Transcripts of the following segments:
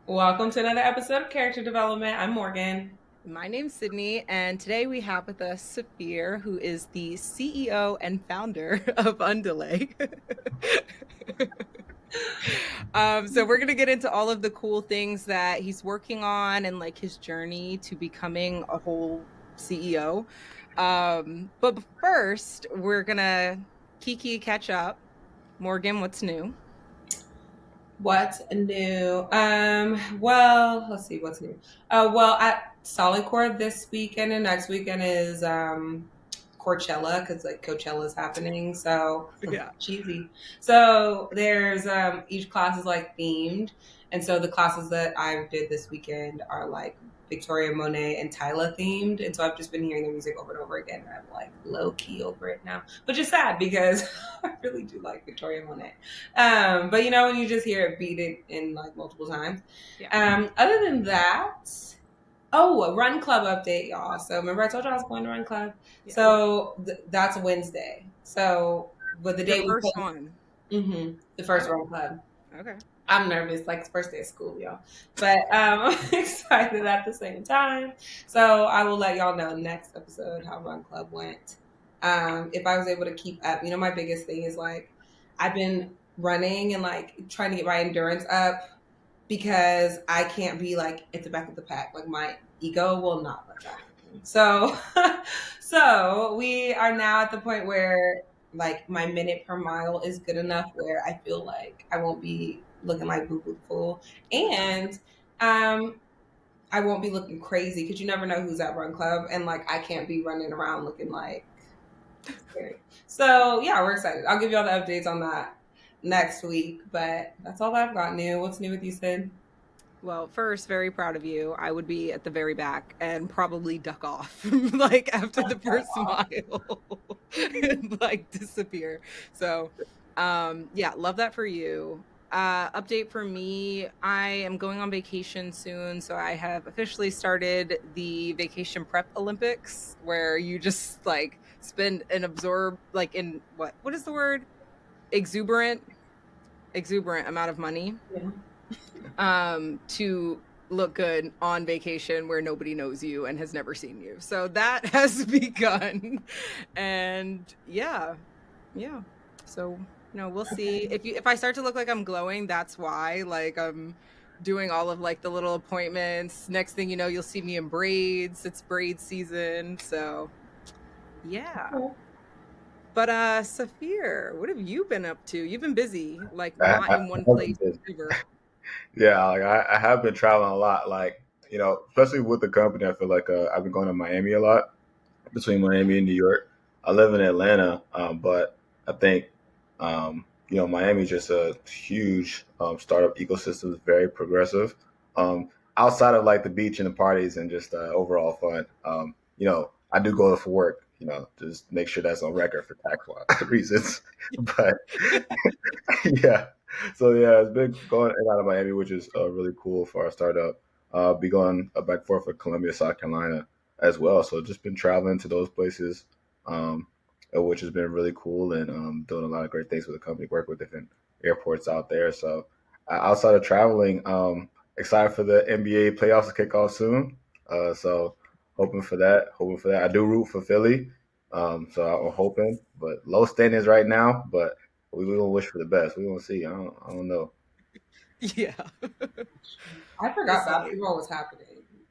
Welcome to another episode of Character Development. I'm Morgan. My name's Sydney, and today we have with us Safir, who is the CEO and founder of Undelay. So we're gonna get into all of the cool things that he's working on and like his journey to becoming a whole CEO. But first, we're gonna Kiki catch up. Morgan, what's new? What's new? Well, let's see what's new. Well, at Solid Core this weekend and next weekend is Coachella because like Coachella is happening. So Yeah. cheesy. So there's each class is like themed, and so the classes that I did this weekend are like Victoria Monet and Tyla themed, and so I've just been hearing their music over and over again, and I'm like low key over it now, which is sad because I really do like Victoria Monet. But you know when you just hear it beat it in like multiple times. Yeah. Other than that, oh, a Run Club update, y'all. So remember I told you I was going to Run Club. Yeah. So that's Wednesday. So but the Your day we first post, one. the first Oh, Run Club. okay. I'm nervous, like it's first day of school, y'all. But I'm excited at the same time. So I will let y'all know next episode how Run Club went. If I was able to keep up, my biggest thing is like I've been running and like trying to get my endurance up because I can't be like at the back of the pack. Like my ego will not let that happen. So so we are now at the point where like my minute per mile is good enough where I feel like I won't be looking like boo boo fool. And um I won't be looking crazy because you never know who's at Run Club and like I can't be running around looking like scary. So yeah, we're excited. I'll give you all the updates on that next week, but that's all I've got new. What's new with you, Sid? Well, first, very proud of you. I would be at the very back and probably duck off like after the first mile and like disappear. So, yeah, love that for you. Update for me, I am going on vacation soon, so I have officially started the vacation prep Olympics where you just like spend and absorb like in what is the word? Exuberant exuberant amount of money Yeah. to look good on vacation where nobody knows you and has never seen you. So that has begun. And yeah. So, we'll see. If I start to look like I'm glowing, that's why. Like I'm doing all of like the little appointments. Next thing you know, you'll see me in braids. It's braid season. So, yeah. But Safir, what have you been up to? You've been busy, like not I in one have been place busy. ever. Yeah, like I have been traveling a lot. Like especially with the company, I feel like I've been going to Miami a lot between Miami and New York. I live in Atlanta, but I think Miami's just a huge startup ecosystem. It's very progressive. Outside of like the beach and the parties and just overall fun. I do go for work. Just make sure that's on record for tax reasons. But yeah. So yeah, it's been going in and out of Miami, which is really cool for our startup. Be going back and forth with Columbia, South Carolina as well. So just been traveling to those places, which has been really cool and doing a lot of great things with the company. Work with different airports out there. So outside of traveling, excited for the NBA playoffs to kick off soon. So hoping for that. Hoping for that. I do root for Philly. So I'm hoping, but low standings right now. But we gonna wish for the best. We gonna see. I don't know. Yeah. I We'll forgot see. basketball was happening.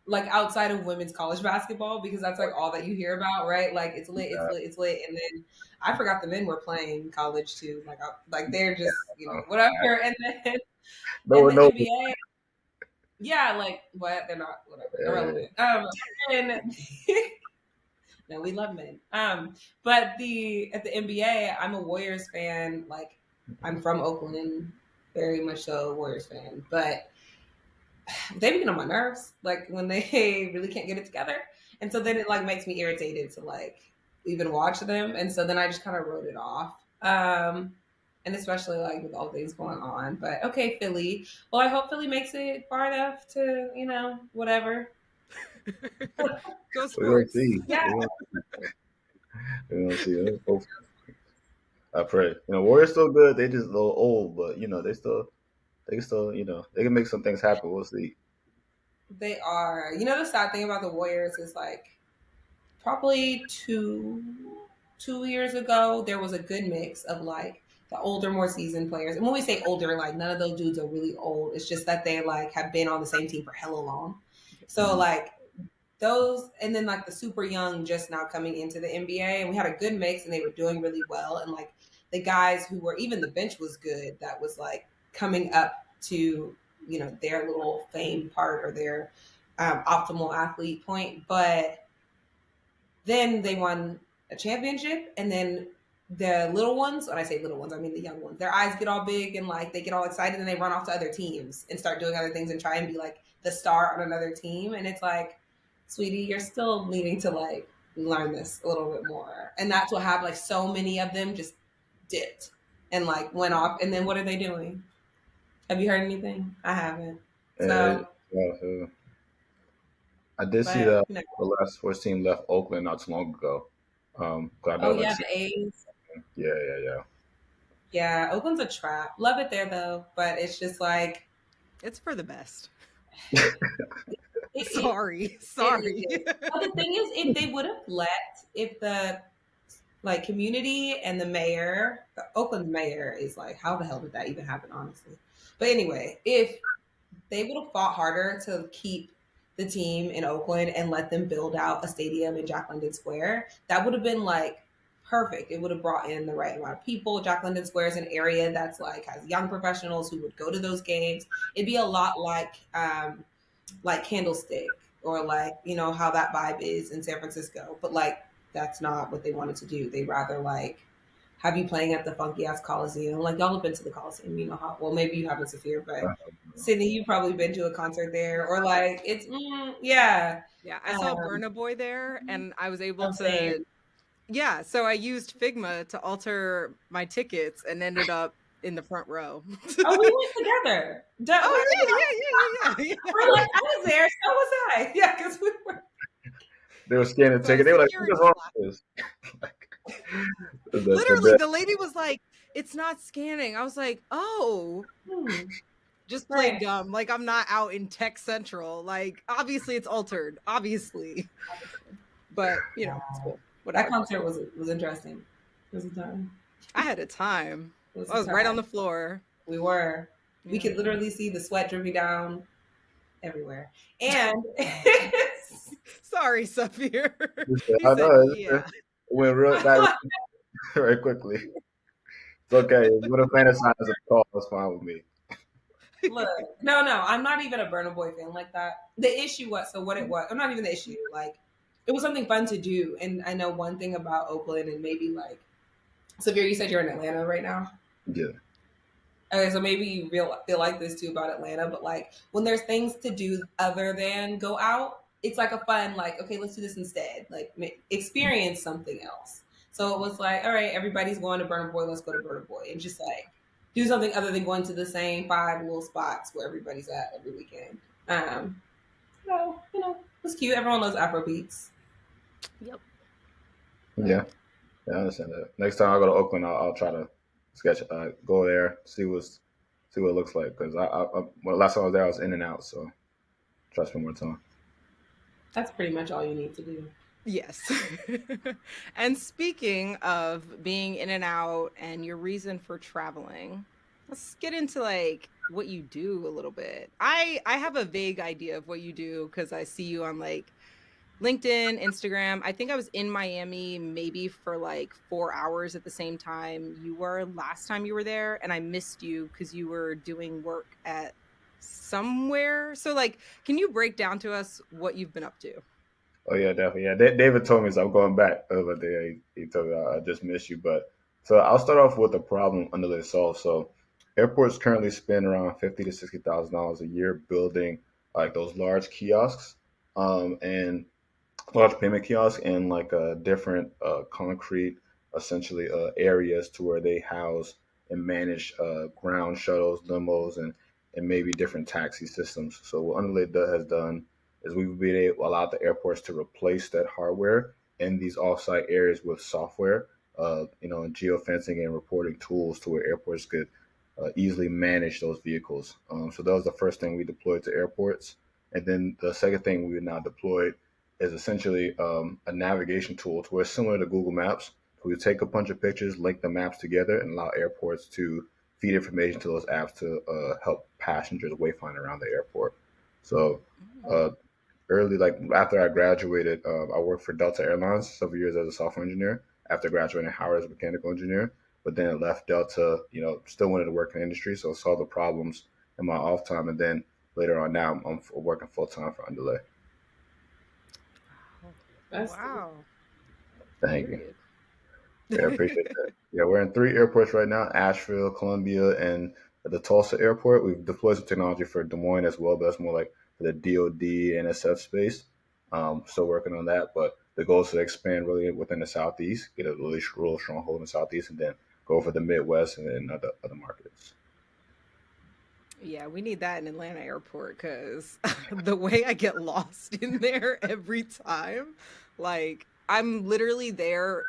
Like outside of women's college basketball, because that's like all that you hear about, right? Like it's lit, it's Uh, lit, it's lit. And then I forgot the men were playing college too. Like they're just, uh, whatever. And then no in one the knows. NBA, yeah, like what? They're not whatever, Uh, irrelevant. And no, we love men. But the at the NBA, I'm a Warriors fan. Like I'm from Oakland, very much so a Warriors fan. But they be getting on my nerves, like when they really can't get it together. And so then it like makes me irritated to like even watch them. And so then I just kind of wrote it off. And especially like with all things going on. But okay, Philly. Well, I hope Philly makes it far enough to, whatever. Go we gonna sports. see. Yeah. We gonna see. I pray. Warriors still good. They just a little old, but they still. they can still, they can make some things happen. We'll see. They are. You know, the sad thing about the Warriors is like probably 2 years ago, there was a good mix of like the older, more seasoned players. And when we say older, like none of those dudes are really old. It's just that they like have been on the same team for hella long. So like those, and then like the super young just now coming into the NBA, and we had a good mix, and they were doing really well. And like the guys who were, even the bench was good. That was like coming up to their little fame part or their optimal athlete point, but then they won a championship, and then the little ones, when I say little ones, I mean the young ones, their eyes get all big and like they get all excited and they run off to other teams and start doing other things and try and be like the star on another team. And it's like, sweetie, you're still needing to like learn this a little bit more. And that's what happened. Like so many of them just dipped and like went off. And then what are they doing? Have you heard anything? I haven't. So, I did see but the last sports team left Oakland not too long ago. 'Cause I know, oh like, yeah, the A's. yeah. Yeah, Oakland's a trap. Love it there though, but it's just like It's for the best. it, Sorry. Well, the thing is, if they would have if the like community and the mayor, the Oakland mayor is like, how the hell did that even happen, honestly? But anyway, if they would have fought harder to keep the team in Oakland and let them build out a stadium in Jack London Square, that would have been like perfect. It would have brought in the right amount of people. Jack London Square is an area that's like has young professionals who would go to those games. It'd be a lot like Candlestick or like how that vibe is in San Francisco, but like that's not what they wanted to do. They rather like have you playing at the funky ass Coliseum. Like y'all have been to the Coliseum, you know how well maybe you haven't, Safir, but Sydney, you've probably been to a concert there, or like it's yeah. Yeah, I saw Burna Boy there, and I was able to. Same. Yeah, so I used Figma to alter my tickets and ended up in the front row. Oh, we went together. Yeah. We're like, I was there, so was I. Yeah, because we were. They were scanning ticket. They were like, "What's wrong with this?" Literally, the lady was like, "It's not scanning." I was like, "Oh." Just played dumb. Like I'm not out in Tech Central. Like obviously it's altered. Obviously. But it's cool. That concert was interesting. It was a time. I had a time. I was right on the floor. We were. Yeah. We could literally see the sweat dripping down everywhere. And I sorry, Safir. know. Yeah. It went real very quickly. It's okay. What a fantasize of a call. That's fine with me. Look, no, I'm not even a Burna Boy fan like that. The issue was, what it was, or not even the issue, like, it was something fun to do. And I know one thing about Oakland and maybe like, Safir, you said you're in Atlanta right now? Yeah. Okay, so maybe you feel like this too about Atlanta, but like when there's things to do other than go out, it's like a fun, like, okay, let's do this instead. Like experience something else. So it was like, all right, everybody's going to Burna Boy, let's go to Burna Boy. And just like, do something other than going to the same 5 little spots where everybody's at every weekend. So, it's cute. Everyone loves Afro beats. Yep. Yeah, I understand that. Next time I go to Oakland, I'll try to go there, see what it looks like. Because last time I was there, I was in and out. So try to spend more time. That's pretty much all you need to do. Yes. And speaking of being in and out and your reason for traveling, let's get into like what you do a little bit. I have a vague idea of what you do because I see you on like LinkedIn, Instagram. I think I was in Miami maybe for like 4 hours at the same time you were last time you were there, and I missed you because you were doing work at somewhere. So like, can you break down to us what you've been up to? Oh yeah, definitely. Yeah, David told me, so I'm going back the other day. He told me I just missed you, but so I'll start off with the problem until they solve. So airports currently spend around $50,000 to $60,000 a year building like those large kiosks, and large payment kiosks, and like different concrete essentially areas to where they house and manage ground shuttles, limos, and maybe different taxi systems. So what Underlay has done is we've been able to allow the airports to replace that hardware in these offsite areas with software, and geofencing and reporting tools to where airports could easily manage those vehicles. So that was the first thing we deployed to airports. And then the second thing we now deployed is essentially a navigation tool to where it's similar to Google Maps. So we take a bunch of pictures, link the maps together, and allow airports to feed information to those apps to help passengers wayfind around the airport. So uh, early, like after I graduated, I worked for Delta Airlines several years as a software engineer. After graduating Howard as a mechanical engineer, but then I left Delta. Still wanted to work in the industry, so saw the problems in my off time, and then later on now I'm working full time for Underlay. That's Wow. Thank you. Period. Yeah, I appreciate that. Yeah, we're in three airports right now: Asheville, Columbia, and the Tulsa airport. We've deployed some technology for Des Moines as well, but that's more like for the DoD NSF space. Still working on that, but the goal is to expand really within the Southeast, get a real stronghold in the Southeast, and then go for the Midwest and then other markets. Yeah, we need that in Atlanta airport because the way I get lost in there every time, like I'm literally there,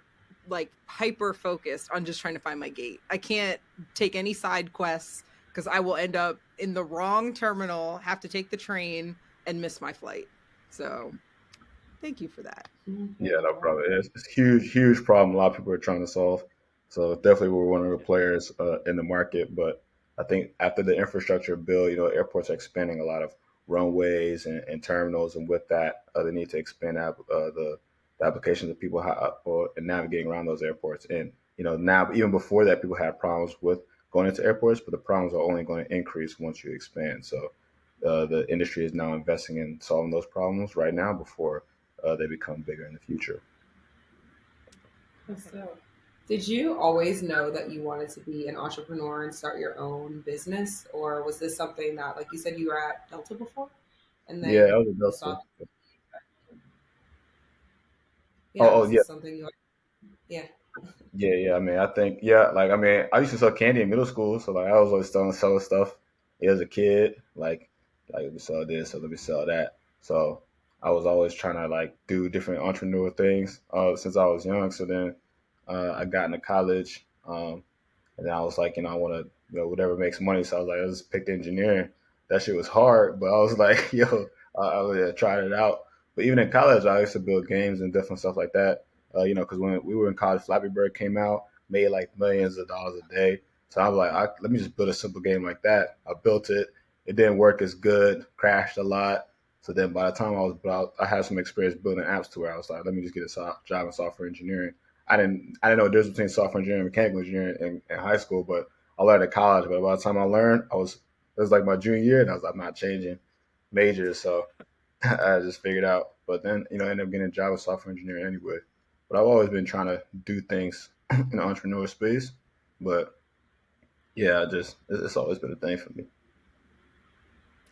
like hyper focused on just trying to find my gate. I can't take any side quests because I will end up in the wrong terminal, have to take the train, and miss my flight. So thank you for that. Yeah, no problem. It's a huge, huge problem. A lot of people are trying to solve. So definitely, we're one of the players in the market. But I think after the infrastructure bill, airports are expanding a lot of runways and terminals, and with that, they need to expand the applications that people have for and navigating around those airports. And now even before that, people had problems with going into airports, but the problems are only going to increase once you expand. So the industry is now investing in solving those problems right now before they become bigger in the future. so. Did you always know that you wanted to be an entrepreneur and start your own business, or was this something that, like you said, you were at Delta before, and Yeah, I then was a you Delta. saw, Oh, yeah, oh was yeah, this something you, yeah, yeah. I mean, I think yeah. Like, I mean, I used to sell candy in middle school, so like I was always selling stuff. As a kid, like let me sell this, or let me sell that. So I was always trying to like do different entrepreneurial things since I was young. So then I got into college, and then I was like, I want to, whatever makes money. So I was like, let's pick engineering. That shit was hard, but I was like, yo, I tried it out. But even in college, I used to build games and different stuff like that. Because when we were in college, Flappy Bird came out, made like millions of dollars a day. So I was like, let me just build a simple game like that. I built it. It didn't work as good, crashed a lot. So then by the time I had some experience building apps to where I was like, let me just get a job in software engineering. I didn't know the difference between software engineering and mechanical engineering in high school, but I learned at college. But by the time I learned, it was like my junior year, and I was like, I'm not changing majors, so I just figured out. But then I ended up getting a job with software engineering anyway. But I've always been trying to do things in the entrepreneur space. But yeah, it's always been a thing for me.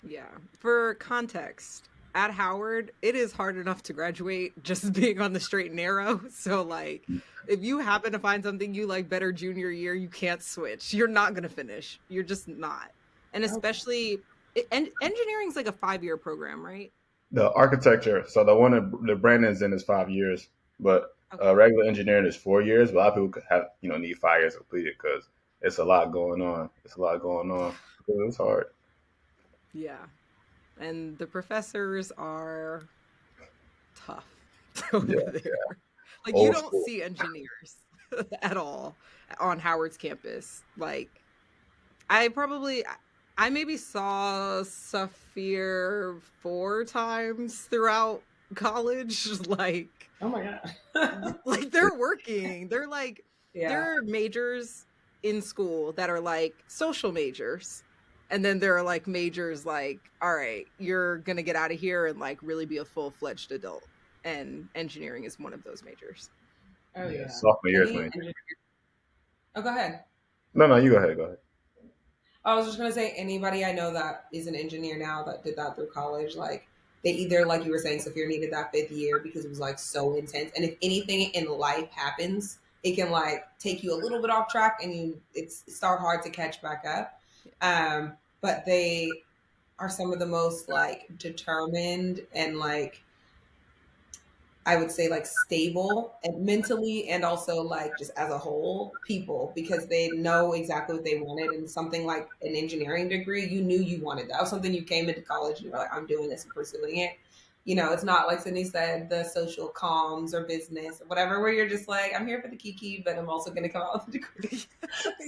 Yeah. For context, at Howard, it is hard enough to graduate just being on the straight and narrow. So, like, if you happen to find something you like better junior year, you can't switch. You're not going to finish. You're just not. And okay, especially, engineering's like a 5-year program, right? The architecture, so the one that Brandon's in is 5 years, but Okay. regular engineering is 4 years. But a lot of people could have need 5 years to complete it because it's a lot going on. It's a lot going on. It's hard. Yeah. And the professors are tough over Yeah, there. Like, you old don't school. see engineers at all on Howard's campus. Like, I probably I maybe saw Safir 4 times throughout college. oh my god, Like they're working. They're like yeah, there are majors in school that are like social majors. And then there are like majors like, all right, you're gonna get out of here and like really be a full-fledged adult. And engineering is one of those majors. oh Yeah, yeah. sophomore year is Any when. Oh, go ahead. No, you go ahead. Go ahead. I was just gonna say anybody I know that is an engineer now that did that through college, like they either, like you were saying, Sophia, needed that fifth year because it was like so intense. And if anything in life happens, it can like take you a little bit off track and it's start hard to catch back up. But they are some of the most like determined and like I would say like stable and mentally and also like just as a whole people because they know exactly what they wanted and something like an engineering degree, you knew you wanted that. That was something you came into college and you were like, I'm doing this and pursuing it. You know, it's not like Sydney said, the social comms or business or whatever, where you're just like, I'm here for the kiki, but I'm also going to come out with a degree.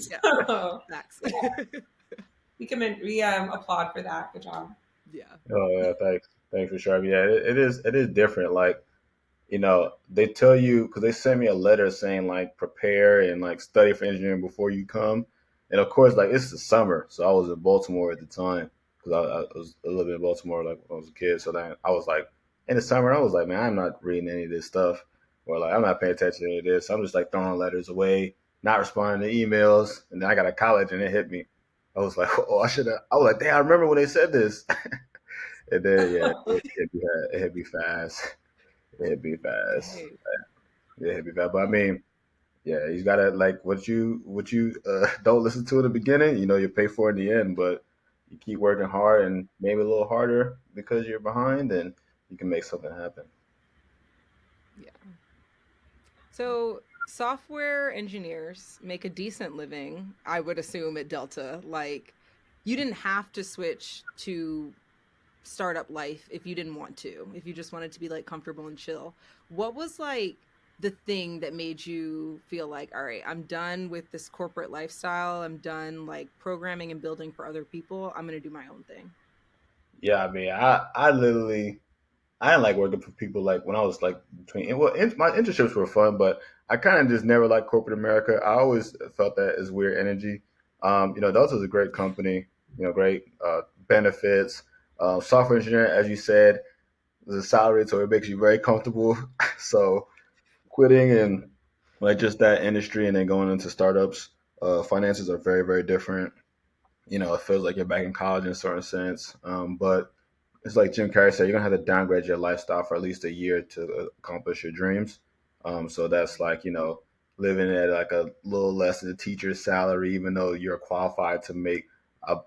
Yeah, So, facts. we applaud for that. Good job. Yeah. Oh yeah, thanks for sure. Yeah, it is different. Like, they tell you because they send me a letter saying like prepare and like study for engineering before you come, and of course like it's the summer, so I was in Baltimore at the time because I was living in Baltimore like when I was a kid. So then I was like in the summer, I was like, man, I'm not reading any of this stuff, or like I'm not paying attention to any of this. I'm just like throwing letters away, not responding to emails, and then I got to college and it hit me. I was like, oh, I should have. I was like, damn, I remember when they said this, and then yeah, it hit me fast. It hit me fast. Hey, Yeah, he'd be bad. But I mean, yeah, you gotta like what you don't listen to in the beginning. You pay for it in the end. But you keep working hard and maybe a little harder because you're behind, and you can make something happen. yeah. So, software engineers make a decent living, I would assume, at Delta. Like, you didn't have to switch to startup life if you didn't want to, if you just wanted to be like comfortable and chill. What was like the thing that made you feel like, all right, I'm done with this corporate lifestyle. I'm done like programming and building for other people. I'm going to do my own thing. Yeah, I mean, I literally I didn't like working for people like when I was like my internships were fun, but I kind of just never liked corporate America. I always felt that is weird energy. Delta's a great company. Great benefits. Software engineer, as you said, is a salary, so it makes you very comfortable. So quitting and like just that industry and then going into startups, finances are very very different. It feels like you're back in college in a certain sense, but it's like Jim Carrey said, you're gonna have to downgrade your lifestyle for at least a year to accomplish your dreams. So that's like living at like a little less than a teacher's salary, even though you're qualified to make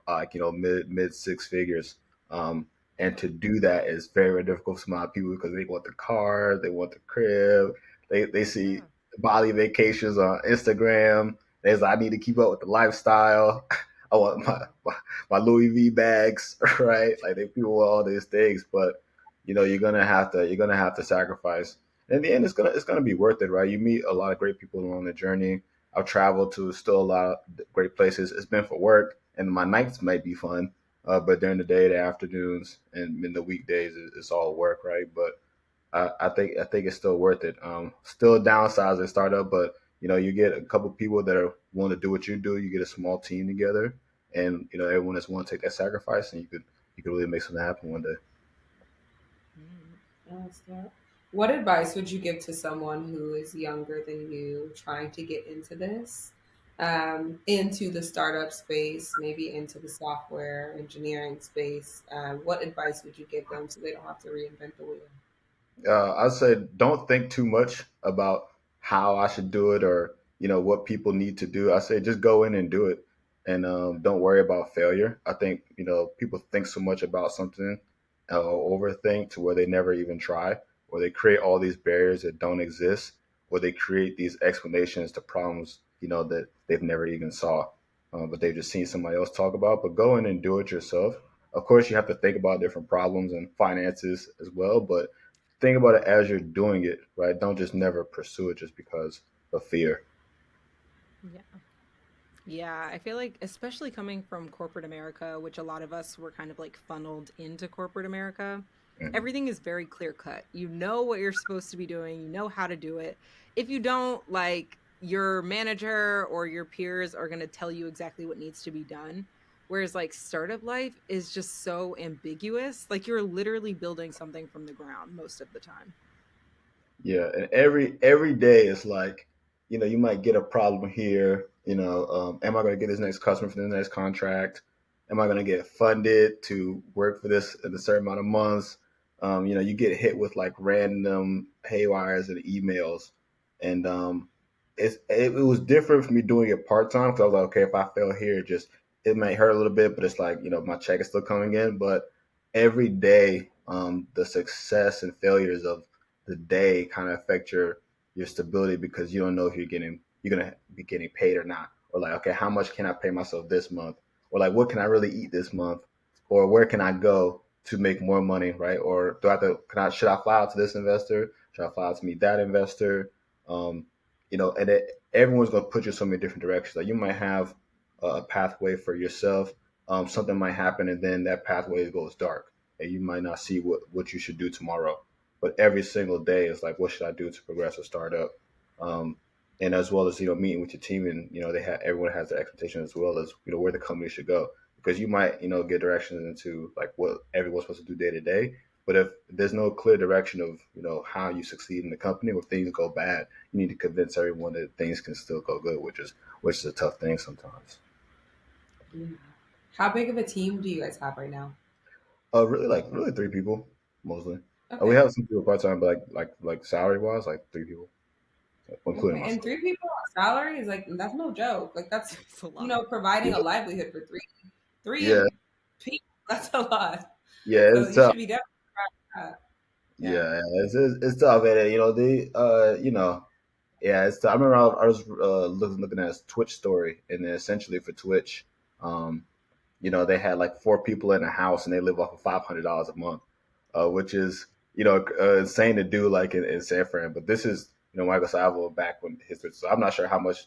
like mid six figures. And to do that is very, very difficult for a lot of people because they want the car, they want the crib, they see Yeah. Bali vacations on Instagram. There's I need to keep up with the lifestyle. I want my Louis V bags, right? Like they people want all these things, but you're gonna have to sacrifice. And in the end, it's gonna be worth it, right? You meet a lot of great people along the journey. I've traveled to still a lot of great places. It's been for work, and my nights might be fun, but during the day, the afternoons, and in the weekdays, it's all work, right? But I think it's still worth it. Still downsides at startup, but you get a couple people that are willing to do what you do. You get a small team together, and everyone is willing to take that sacrifice, and you could really make something happen one day. Mm. Yes, yeah. What advice would you give to someone who is younger than you trying to get into this, into the startup space, maybe into the software engineering space? What advice would you give them so they don't have to reinvent the wheel? I'd say don't think too much about how I should do it or what people need to do. I say just go in and do it, and don't worry about failure. I think people think so much about something, or overthink to where they never even try, or they create all these barriers that don't exist, or they create these explanations to problems that they've never even saw, but they've just seen somebody else talk about. But go in and do it yourself. Of course, you have to think about different problems and finances as well, but think about it as you're doing it, right? Don't just never pursue it just because of fear. Yeah. Yeah, I feel like, especially coming from corporate America, which a lot of us were kind of like funneled into corporate America, Mhm. everything is very clear cut. You know what you're supposed to be doing, you know how to do it. If you don't, like, your manager or your peers are going to tell you exactly what needs to be done. Whereas, like, startup life is just so ambiguous. Like, you're literally building something from the ground most of the time. Yeah, and every day it's like, you might get a problem here. Am I going to get this next customer for the next contract? Am I going to get funded to work for this in a certain amount of months? You get hit with like random haywires and emails, and it was different for me doing it part time because I was like, okay, if I fail here, just it might hurt a little bit, but it's like my check is still coming in. But every day, the success and failures of the day kind of affect your stability because you don't know if you're gonna be getting paid or not, or like, okay, how much can I pay myself this month, or like, what can I really eat this month, or where can I go to make more money, right? Or do I have to, should I fly out to this investor? Should I fly out to meet that investor? Um, and everyone's going to put you so many different directions. Like you might have a pathway for yourself. Something might happen, and then that pathway goes dark, and you might not see what you should do tomorrow. But every single day is like, what should I do to progress or start up? Um, and as well as meeting with your team, and everyone has their expectations as well as where the company should go, because you might get directions into like what everyone's supposed to do day to day. But if there's no clear direction of how you succeed in the company, or things go bad, you need to convince everyone that things can still go good, which is a tough thing sometimes. Yeah. How big of a team do you guys have right now? Really 3 people mostly. We Okay. have some people part time, but like salary wise, like 3 people, including Okay. And myself. 3 people on salary is like that's no joke. Like that's It's a lot. providing a Yeah, livelihood for yeah, three people. That's a lot. yeah, So it's you tough. should be definitely proud of that. Yeah. Yeah, it's tough, and yeah, it's tough. I remember I was looking at his Twitch story, and then essentially for Twitch, um, they had like 4 people in a house and they live off of $500 a month, which is, insane to do like in San Fran. But this is, Michael Salvo back when history. So I'm not sure how much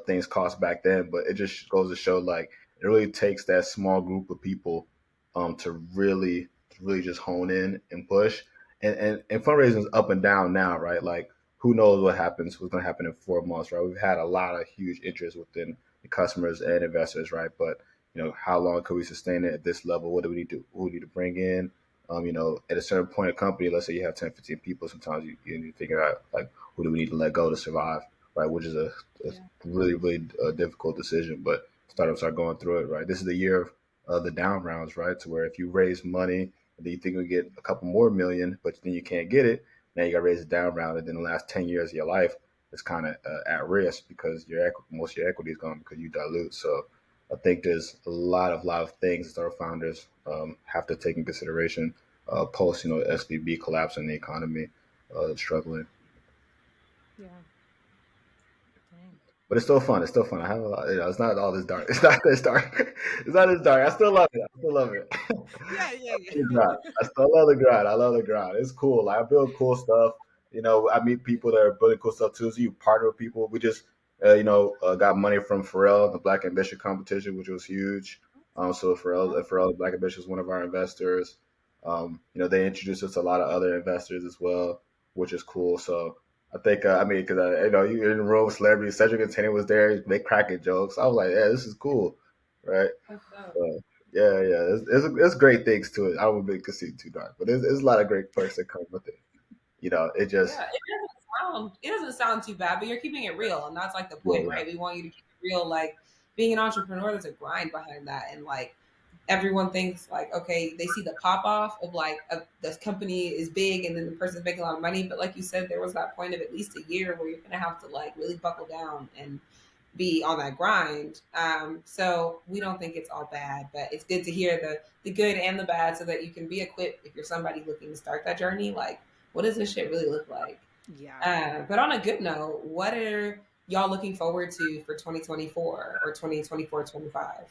things cost back then, but it just goes to show like it really takes that small group of people to really just hone in and push. And fundraising is up and down now, right? Like who knows what's going to happen in 4 months, right? We've had a lot of huge interest within the customers and investors, right? But how long could we sustain it at this level? What do we need to who we need to bring in? At a certain point of company, let's say you have 10, 15 people, sometimes you need to figure out like who do we need to let go to survive, right? Which is a Yeah. really, really difficult decision, but startups are going through it, right? This is the year of the down rounds, right? To where if you raise money, and then you think you'll get a couple more million, but then you can't get it, now you got to raise a down round, and then the last 10 years of your life is kind of at risk because most of your equity is gone because you dilute. So I think there's a lot of things that our founders have to take in consideration post SVB collapse in the economy, struggling. Yeah. Dang. But it's still fun. It's still fun. I have a lot. It's not all this dark. It's not this dark. It's not this dark. I still love it. I still love it. Yeah, yeah, The yeah. grind. I still love the grind. I love the grind. It's cool. Like I build cool stuff. I meet people that are building cool stuff too. So you partner with people. We just, got money from Pharrell, the Black Ambition competition, which was huge. So Pharrell Black Ambition is one of our investors. They introduced us to a lot of other investors as well, which is cool. So I think, because you're in the room with celebrities. Cedric and Tanya was there. They cracking jokes. I was like, yeah, this is cool, right? That's dope. Yeah, yeah. It's great things to it. I won't make it too dark, but there's a lot of great perks that come with it. It just Yeah, it doesn't sound too bad, but you're keeping it real, and that's like the yeah, point, right? We want you to keep it real. Like being an entrepreneur, there's a grind behind that, and like everyone thinks like okay, they see the pop off of like this company is big, and then the person's making a lot of money. But like you said, there was that point of at least a year where you're gonna have to like really buckle down and be on that grind. So we don't think it's all bad, but it's good to hear the good and the bad, so that you can be equipped if you're somebody looking to start that journey. Like, what does this shit really look like? Yeah. But on a good note, what are y'all looking forward to for 2024 or 2024-25?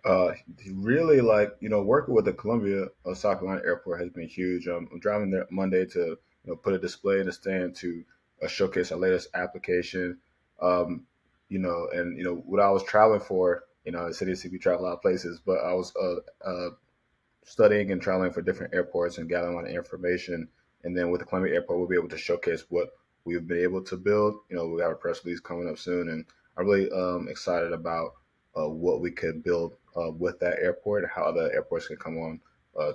uh really like working with the Columbia South Carolina airport has been huge. I'm driving there Monday to put a display in the stand to showcase our latest application. And what I was traveling for. The city of CB travel a lot of places, but I was studying and traveling for different airports and gathering a lot of information. And then with the Columbia Airport, we'll be able to showcase what we've been able to build. We have a press release coming up soon, and I'm really excited about what we could build with that airport and how other airports can come on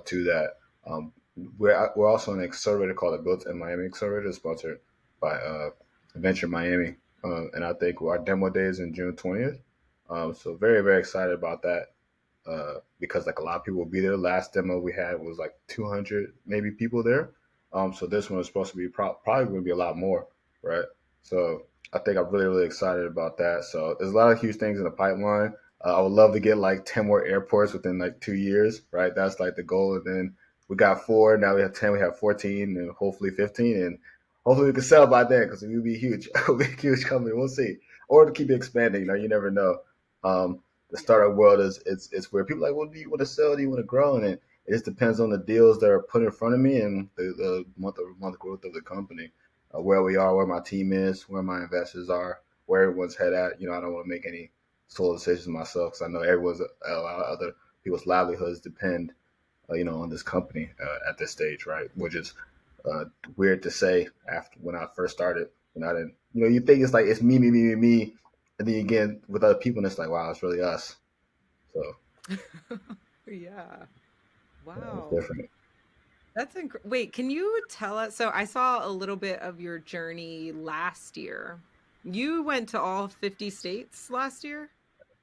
to that. Um, we're also an accelerator called the Built in Miami Accelerator, sponsored by Venture Miami, and I think our demo day is in June 20th. So very very excited about that because like a lot of people will be there. Last demo we had was like 200 maybe people there. So this one is supposed to be probably going to be a lot more, right? So I think I'm really really excited about that. So there's a lot of huge things in the pipeline. I would love to get like 10 more airports within like 2 years, right? That's like the goal, and then we got 4. Now we have 10. We have 14, and hopefully 15, and hopefully we can sell by then because we'll be huge. We'll be a huge company. We'll see, or to keep expanding. You never know. The Yeah. startup world is it's where people are like, well, do you want to sell? Do you want to grow? And it just depends on the deals that are put in front of me and the month growth of the company, where we are, where my team is, where my investors are, where everyone's head at. I don't want to make any sole decisions myself because I know everyone's a lot of other people's livelihoods depend, on this company at this stage, right? Which is uh, weird to say after when I first started. I didn't. You think it's like it's me, me, me, me, me, and then again with other people, and it's like, wow, it's really us. So Yeah. it's Wow. different. Wait, can you tell us? So I saw a little bit of your journey last year. You went to all 50 states last year?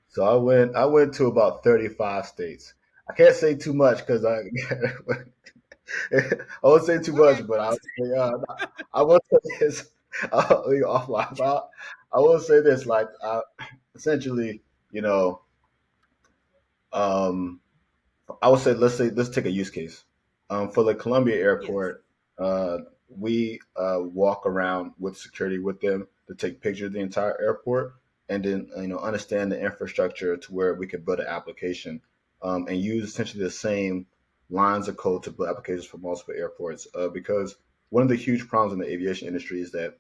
So I went to about 35 states. I can't say too much because I won't say too Okay. much, but I will say this. I will say this, like, essentially, you know, um, I would say let's take a use case. For the Columbia Yes. Airport, we walk around with security with them to take pictures of the entire airport, and then understand the infrastructure to where we could build an application, and use essentially the same lines of code to build applications for multiple airports. Because one of the huge problems in the aviation industry is that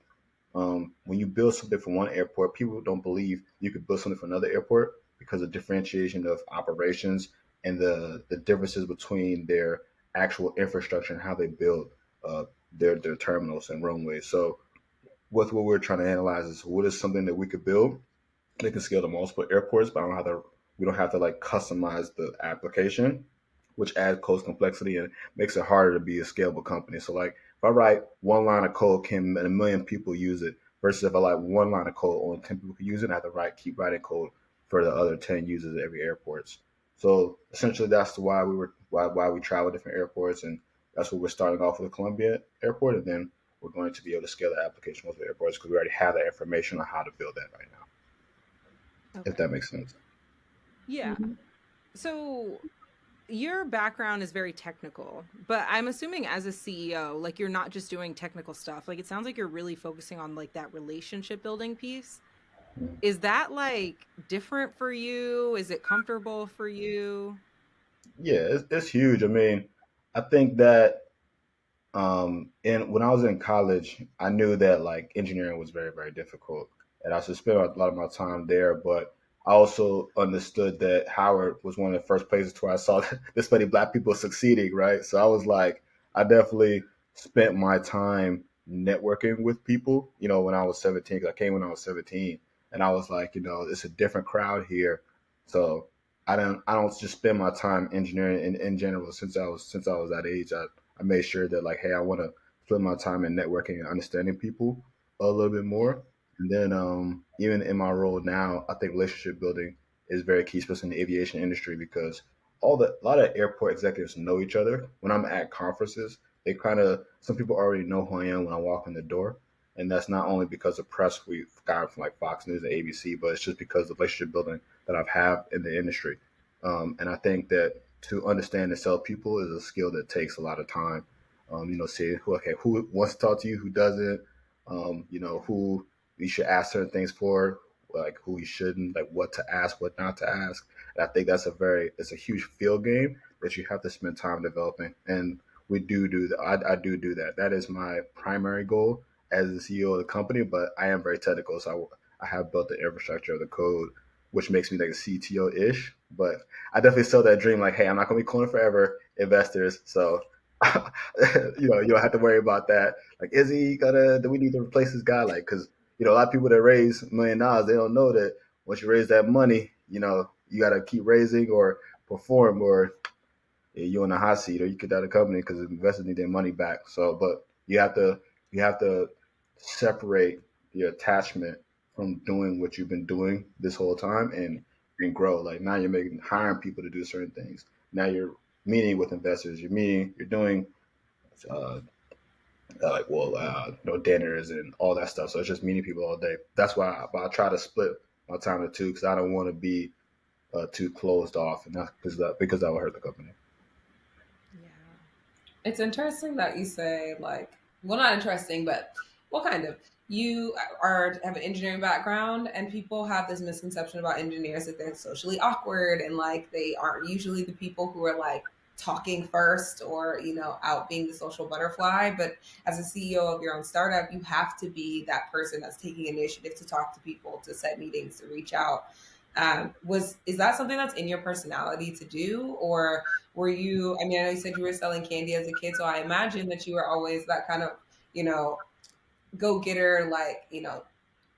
when you build something for one airport, people don't believe you could build something for another airport because of differentiation of operations and the differences between their actual infrastructure and how they build uh, their terminals and runways. So, what we're trying to analyze is what is something that we could build they can scale to multiple airports, but I don't have to. We don't have to like customize the application, which adds code complexity and makes it harder to be a scalable company. So like if I write one line of code, can a million people use it? Versus if I like one line of code, only 10 people can use it. I have to keep writing code for the other 10 users at every airports. So essentially, that's why we travel different airports, and that's what we're starting off with Columbia Airport, and then we're going to be able to scale the application with the airports because we already have that information on how to build that right now. If Okay. that makes sense. Yeah. Mhm. So your background is very technical, but I'm assuming as a CEO, like you're not just doing technical stuff. Like it sounds like you're really focusing on like that relationship building piece. Is that like different for you? Is it comfortable for you? Yeah, it's huge. I mean, I think that and when I was in college, I knew that like engineering was very, very difficult, and I should spend a lot of my time there. But I also understood that Howard was one of the first places where I saw this many Black people succeeding. Right, so I was like, I definitely spent my time networking with people. When I was 17, because I came when I was 17, and I was like, it's a different crowd here, so I don't just spend my time engineering in general. Since I was that age, I made sure that like, hey, I want to spend my time in networking and understanding people a little bit Yeah. more. And then even in my role now, I think relationship building is very key, especially in the aviation industry, because a lot of airport executives know each other. When I'm at conferences, they kind of some people already know who I am when I walk in the door, and that's not only because of press we've gotten from like Fox News and ABC, but it's just because of the relationship building that I've had in the industry. And I think that to understand and sell people is a skill that takes a lot of time. Seeing who wants to talk to you, who doesn't, Yeah. who you should ask certain things for, like who you shouldn't, like what to ask, what not to ask. And I think it's a huge field game that you have to spend time developing. And we do that. I do that. That is my primary goal as the CEO of the company, but I am very technical. So I have built the infrastructure of the code, which makes me like a CTO ish. But I definitely sell that dream like, hey, I'm not going to be calling forever investors. So, you don't have to worry about that. Like, do we need to replace this guy? Like, because, a lot of people that raise $1 million, they don't know that once you raise that money, you got to keep raising or perform or you're in a hot seat or you get out of the company because the investors need their money back. So, but you have to separate the attachment from doing what you've been doing this whole time and grow. Like now you're hiring people to do certain things. Now you're meeting with investors. You're doing uh, dinners and all that stuff. So it's just meeting people all day. That's why I try to split my time to two because I don't want to be too closed off, and that's because that will hurt the company. Yeah. It's interesting that you say like, well, not interesting, but what kind of you are have an engineering background, and people have this misconception about engineers that they're socially awkward and like they aren't usually the people who are like talking first or out being the social butterfly. But as a CEO of your own startup, you have to be that person that's taking initiative to talk to people, to set meetings, to reach out. Was is that something that's in your personality to do, or were you, I mean, I know you said you were selling candy as a kid, so I imagine that you were always that kind of, you know, go getter, like,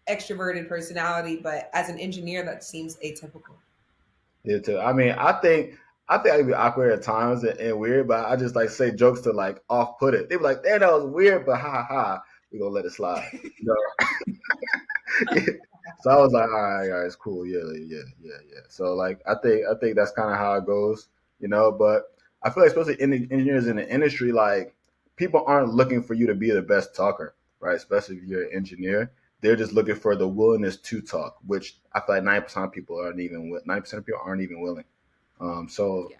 extroverted personality, but as an engineer, that seems atypical. Yeah, too. I mean, I think I can be awkward at times and weird, but I just like say jokes to like off put it. They be like, "Damn, that was weird," but ha ha ha, we gonna let it slide. You know? So I was like, all right, it's cool. Yeah, yeah, yeah, yeah. So like, I think that's kind of how it goes, you know. But I feel like especially in the engineers in the industry, like people aren't looking for you to be the best talker, right? Especially if you're an engineer, they're just looking for the willingness to talk, which I feel like 90% of people aren't even 90% of people aren't even willing. So Yeah.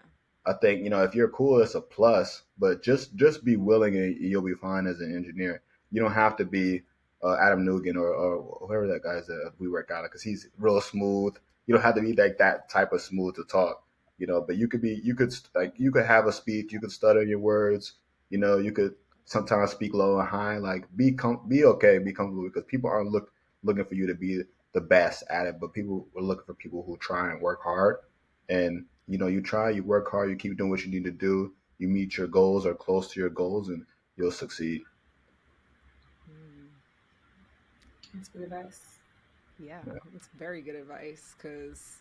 I think if you're cool, it's a plus. But just be willing, and you'll be fine as an engineer. You don't have to be Adam Nugent or whoever that guy is that we work out because he's real smooth. You don't have to be like that type of smooth to talk. But you could have a speech. You could stutter your words. You could sometimes speak low and high. Like be okay, be comfortable because people aren't looking for you to be the best at it, but people are looking for people who try and work hard and you try, you work hard, you keep doing what you need to do, you meet your goals or close to your goals, and you'll succeed. Mm. That's good advice. Yeah, it's very good advice because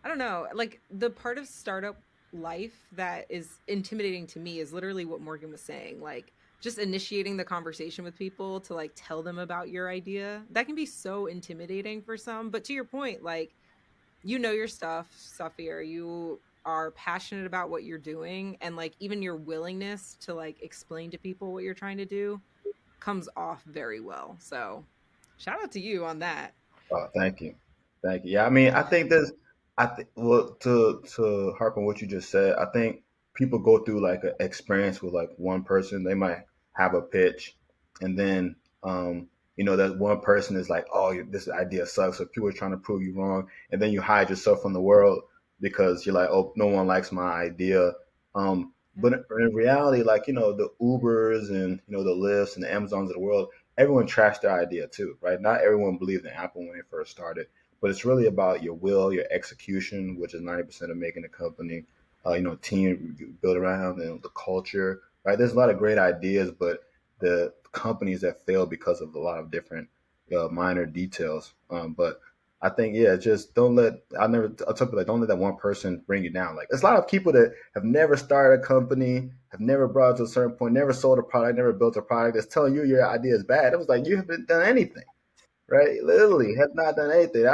I don't know, like the part of startup life that is intimidating to me is literally what Morgan was saying. Like just initiating the conversation with people to like tell them about your idea. That can be so intimidating for some. But to your point, like you know your stuff, Safir. You are passionate about what you're doing and like even your willingness to like explain to people what you're trying to do comes off very well. So shout out to you on that. Oh, thank you, thank you. Yeah, I mean, I think there's, I think, well, to harp on what you just said, I think people go through like an experience with like one person. They might have a pitch, and then that one person is like, "Oh, this idea sucks," or people are trying to prove you wrong, and then you hide yourself from the world because you're like, "Oh, no one likes my idea." But in reality, like the Ubers and the Lyfts and the Amazons of the world, everyone trashed their idea too, right? Not everyone believed in Apple when it first started, but it's really about your will, your execution, which is 90% of making a company. Team you build around and the culture, right? There's a lot of great ideas, but the companies that fail because of a lot of different minor details. But I think just don't let I tell people like don't let that one person bring you down. Like there's a lot of people that have never started a company, have never brought it to a certain point, never sold a product, never built a product. That's telling you your idea is bad. It was like you haven't done anything, right? Literally have not done anything.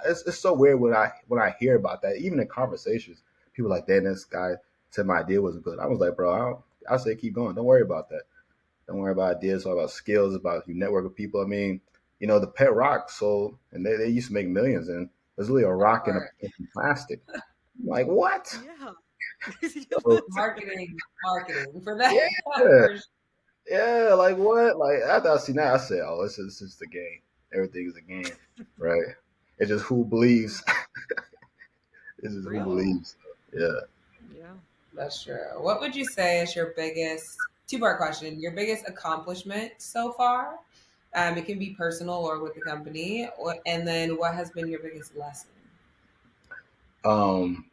It's so weird when I hear about that, even in conversations. People like, "Damn, this guy said my idea wasn't good." I was like, "Bro, I say keep going. Don't worry about that." Don't worry about ideas. It's all about skills, about you network with people. I mean, the pet rock sold, and they used to make millions, and there's really a That rock part. in plastic. I'm like, what? Yeah. So, Marketing for that. yeah, For sure. yeah, like what? Like after I seen that, I said, "Oh, this is the game. Everything is a game, right? It's just who believes. It's just who Real. believes." Yeah. Yeah. That's true. What would you say is your biggest two-part question? Your biggest accomplishment so far? It can be personal or with the company, and then what has been your biggest lesson? Um,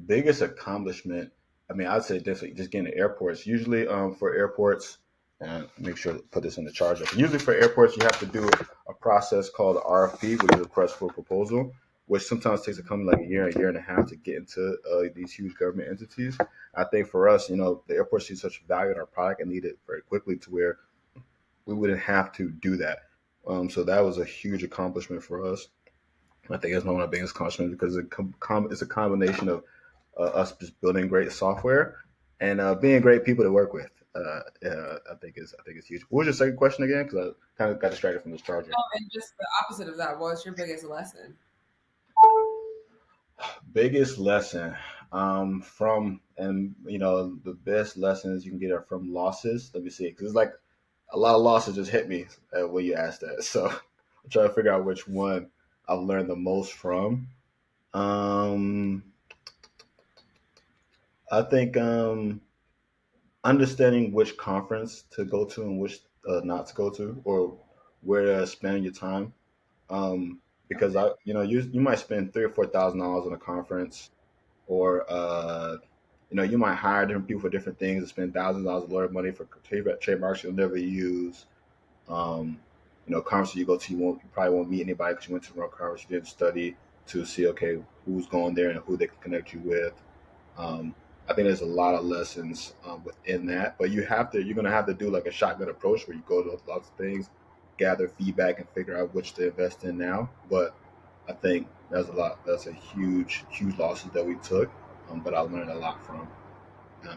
Biggest accomplishment. I mean, I'd say definitely just getting to airports. Usually, for airports, and make sure to put this in the charger. Usually, for airports, you have to do a process called RFP, which is a request for proposal, which sometimes takes a company like a year and a half to get into these huge government entities. I think for us, the airport sees such value in our product and need it very quickly to where we wouldn't have to do that. So that was a huge accomplishment for us. I think it's one of the biggest accomplishments because it's a combination of us just building great software and being great people to work with. I think it's huge. What was your second question again? Because I kind of got distracted from this charger. And just the opposite of that, what's your biggest lesson? Biggest lesson. From and the best lessons you can get are from losses. Let me see, because it's like a lot of losses just hit me when you asked that. So I'm trying to figure out which one I've learned the most from. Um, I think understanding which conference to go to and which not to go to, or where to spend your time. Because you might spend $3 or $4,000 on a conference, or you might hire different people for different things and spend thousands of dollars of lawyer money for trademarks you'll never use. Um, conferences you go to, you probably won't meet anybody because you went to the wrong conference. You didn't study to see, okay, who's going there and who they can connect you with. Um, I think there's a lot of lessons within that, but you're going to have to do like a shotgun approach where you go to lots of things, gather feedback, and figure out which to invest in now. But I think that's a huge losses that we took, but I learned a lot from.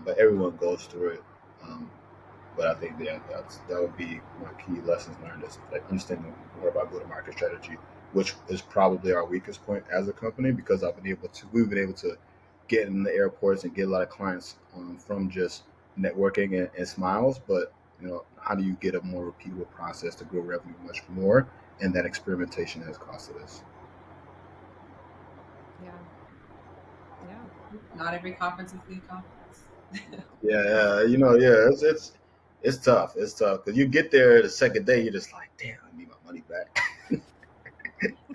But everyone goes through it. Um, but I think that would be my key lessons learned is like understanding more about go-to-market strategy, which is probably our weakest point as a company because we've been able to get in the airports and get a lot of clients from just networking and smiles. But how do you get a more repeatable process to grow revenue much more? And that experimentation has costed us. Yeah. Yeah. Not every conference is a good conference. Yeah, it's tough. It's tough because you get there the second day, you're just like, damn, I need my money back.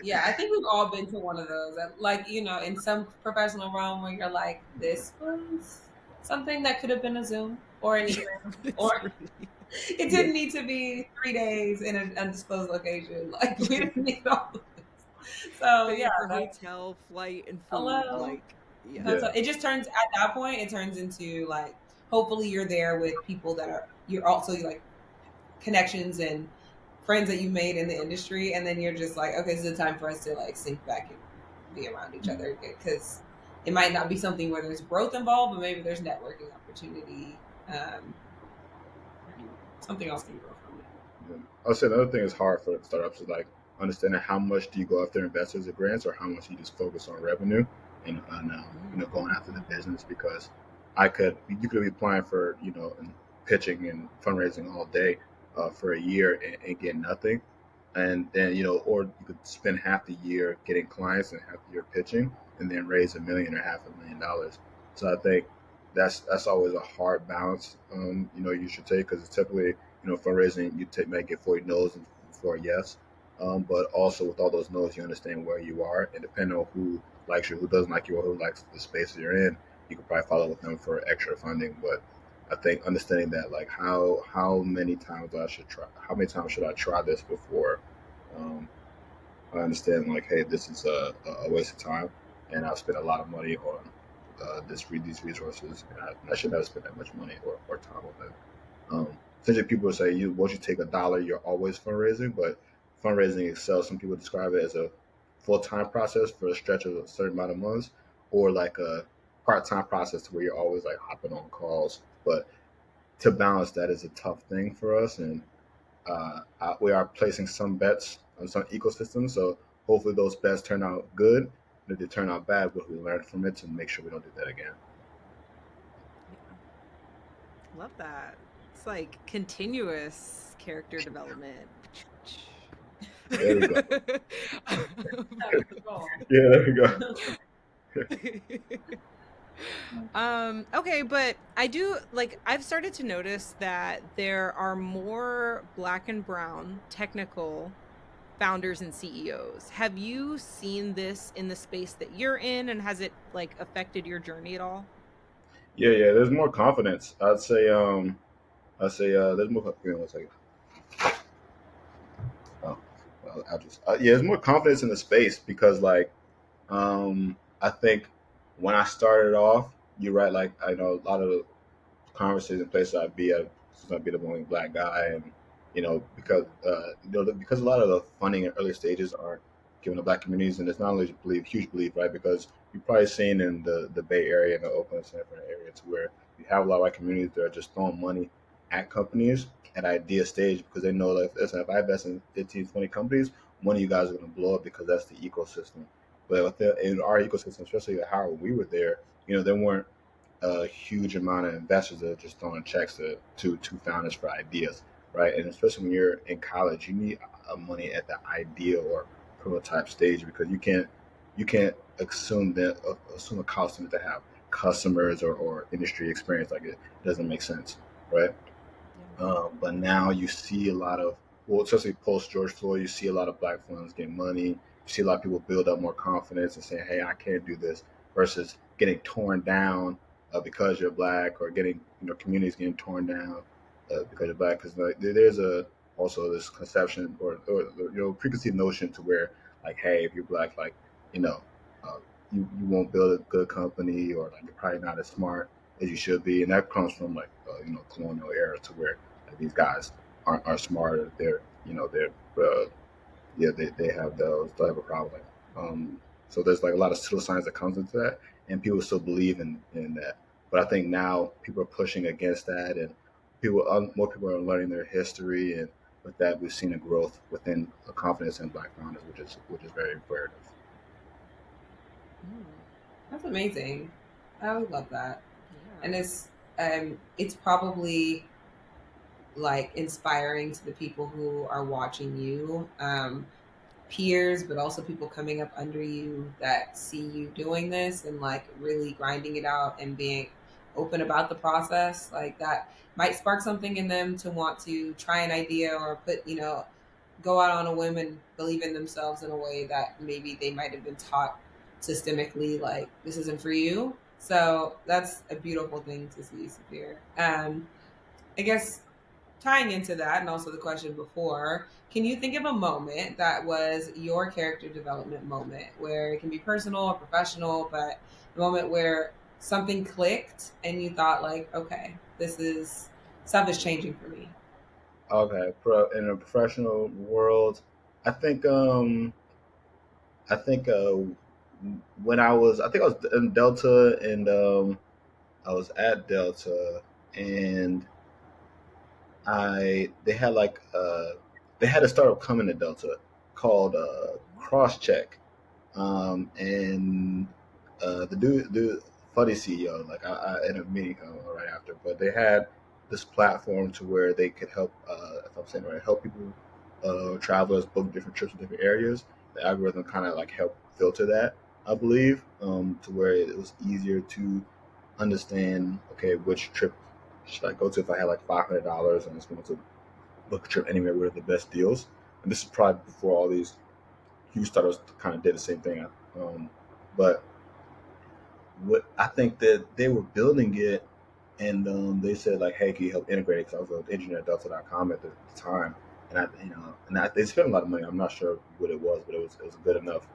Yeah, I think we've all been to one of those. Like, in some professional realm where you're like, this was something that could have been a Zoom or an email, or it Yeah, didn't need to be 3 days in an undisclosed location. Like, we didn't need all of this. So, Pay yeah, for that's hotel, flight, and food. hello. Like, yeah. That's yeah, what, it just turns at that point, it turns into like, hopefully you're there with people you're also like connections and friends that you made in the industry, and then you're just like, okay, this is the time for us to like sync back and be around each other because it might not be something where there's growth involved, but maybe there's networking opportunity. Something else can grow from it. yeah. I'll say another thing is hard for startups is like understanding how much do you go after investors or grants, or how much you just focus on revenue and going after the business because you could be applying for and pitching and fundraising all day for a year and get nothing, and then or you could spend half the year getting clients and half the year pitching and then raise $1 million or $500,000. So I think that's always a hard balance you should take because it's typically fundraising might get 40 no's and 4 yes, but also with all those no's you understand where you are, and depending on who likes you, who doesn't like you, or who likes the space that you're in, you could probably follow with them for extra funding. But I think understanding that like how many times should I try this before um, I understand like, hey, this is a waste of time, and I've spent a lot of money on these resources, and I should never spend that much money or time on it. Essentially, people say once you take $1, you're always fundraising, but fundraising itself, some people describe it as a full-time process for a stretch of a certain amount of months, or like a part-time process where you're always like hopping on calls. But to balance that is a tough thing for us, and we are placing some bets on some ecosystems. So hopefully those bets turn out good. And if they turn out bad, we learn from it to make sure we don't do that again. Yeah. Love that. It's like continuous character development. There we go. That was the goal. Yeah, there we go. Okay, but I've started to notice that there are more black and brown technical founders and CEOs. Have you seen this in the space that you're in, and has it like affected your journey at all? Yeah. There's more confidence. I'd say there's more. Give me one second. Oh, I'll just there's more confidence in the space because I think when I started off, you're right. Like I know a lot of the conversations and places I'd be at, since I'd be the only black guy, and because a lot of the funding in early stages aren't given to black communities, and it's not only huge belief, right? Because you've probably seen in the Bay Area and the Oakland, San Fran area, to where you have a lot of white communities that are just throwing money at companies at idea stage because they know that listen, if I invest in 15, 20 companies, one of you guys are going to blow up because that's the ecosystem. But in our ecosystem, especially how we were there, there weren't a huge amount of investors that are just throwing checks to founders for ideas, right? And especially when you're in college, you need money at the idea or prototype stage, because you can't assume a college student to have customers or industry experience. Like, it doesn't make sense, right? But now you see a lot of, well, especially post George Floyd, you see a lot of black funds get money. You see a lot of people build up more confidence and saying, "Hey, I can do this," versus getting torn down because you're black, or getting communities getting torn down because you're black. Because like, there's also this conception or preconceived notion to where, like, hey, if you're black, like, you know, uh, you won't build a good company, or like you're probably not as smart as you should be, and that comes from like colonial era, to where these guys aren't smarter. They're yeah, they have those they have a problem. So there's like a lot of pseudoscience that comes into that, and people still believe in that. But I think now people are pushing against that, and more people are learning their history, and with that we've seen a growth within a confidence in black founders, which is very imperative. That's amazing. I would love that. Yeah. And it's probably like inspiring to the people who are watching you, peers, but also people coming up under you that see you doing this and like really grinding it out and being open about the process. Like, that might spark something in them to want to try an idea, or go out on a whim and believe in themselves in a way that maybe they might have been taught systemically, like, this isn't for you. So that's a beautiful thing to see, Safir. I guess, tying into that, and also the question before, can you think of a moment that was your character development moment, where it can be personal or professional, but the moment where something clicked and you thought, like, okay, this is stuff is changing for me? Okay, in a professional world, I think I think when I think I was in Delta, and I was at Delta, and I they had like they had a startup coming to Delta called Crosscheck, and the funny CEO, like, I ended up meeting him right after, but they had this platform to where they could help, if I'm saying it right, help people, travelers book different trips to different areas. The algorithm kind of like helped filter that, I believe, to where it was easier to understand, okay, which trip should I go to if I had like $500 and I just wanted to book a trip anywhere. What are the best deals? And this is probably before all these huge startups kind of did the same thing. But what I think that they were building it, and they said, like, "Hey, can you help integrate it?" Because I was an engineer at Delta.com at the time, and they spent a lot of money. I'm not sure what it was, but it was a good enough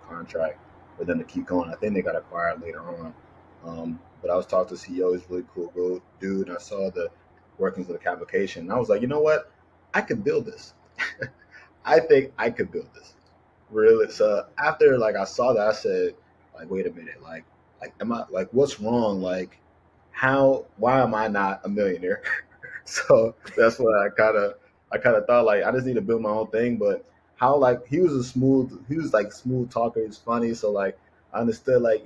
contract for them to keep going. I think they got acquired later on. But I was talking to the CEO. He's a really cool dude, and I saw the workings of the application, and I was like, you know what? I could build this. I think I could build this. Really. So after, like, I saw that, I said, like, wait a minute, like, am I, like, what's wrong? Like, why am I not a millionaire? So that's what I kind of thought, like, I just need to build my own thing. But how, like, he was like smooth talker. He's funny. So, like, I understood, like,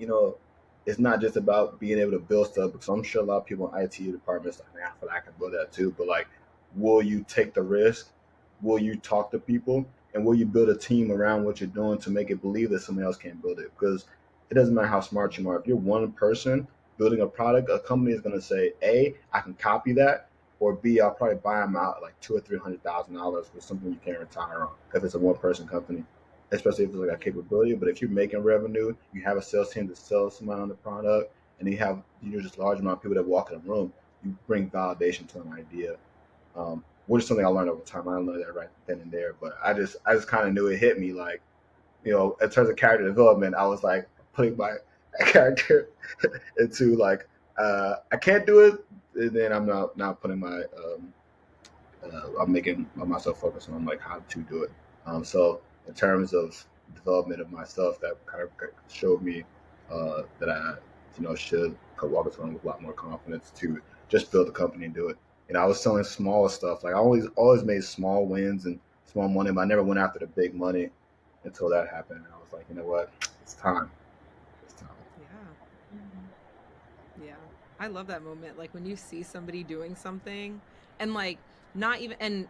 it's not just about being able to build stuff, because I'm sure a lot of people in IT departments like, man, I feel like I can build that too. But, like, will you take the risk? Will you talk to people? And will you build a team around what you're doing to make it believe that somebody else can't build it? Because it doesn't matter how smart you are. If you're one person building a product, a company is going to say, A, I can copy that, or B, I'll probably buy them out like $200,000 or $300,000 for something you can't retire on if it's a one person company, especially if it's like a capability. But if you're making revenue, you have a sales team to sell somebody on the product, and you're just large amount of people that walk in the room, you bring validation to an idea, which is something I learned over time. I didn't learn that right then and there, but I just kind of knew it hit me, like, in terms of character development, I was like putting my character into, like, I can't do it, and then I'm not putting I'm making myself focus on, like, how to do it. So in terms of development of myself, that kind of showed me that I should walk into it with a lot more confidence to just build a company and do it. I was selling small stuff. Like, I always made small wins and small money, but I never went after the big money. until that happened. And I was like, you know what, it's time. It's time. Yeah. Mhm. Yeah. I love that moment. Like when you see somebody doing something and like not even, and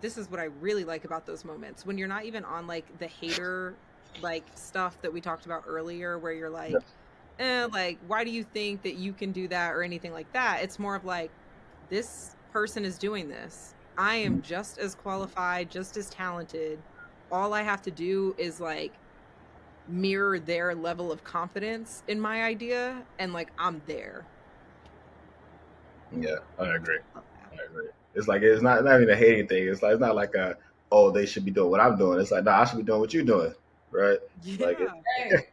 this is what I really like about those moments when you're not even on like the hater like stuff that we talked about earlier, where you're Yeah, like, why do you think that you can do that or anything like that? It's more of like, this person is doing this. I am just as qualified, just as talented. All I have to do is like mirror their level of confidence in my idea, and like I'm there. yeah, I agree. Love that. I agree. It's like it's not even a hating thing. It's like it's not like a, oh, they should be doing what I'm doing. It's like, no, I should be doing what you're doing, right? Like it, Yeah. Right.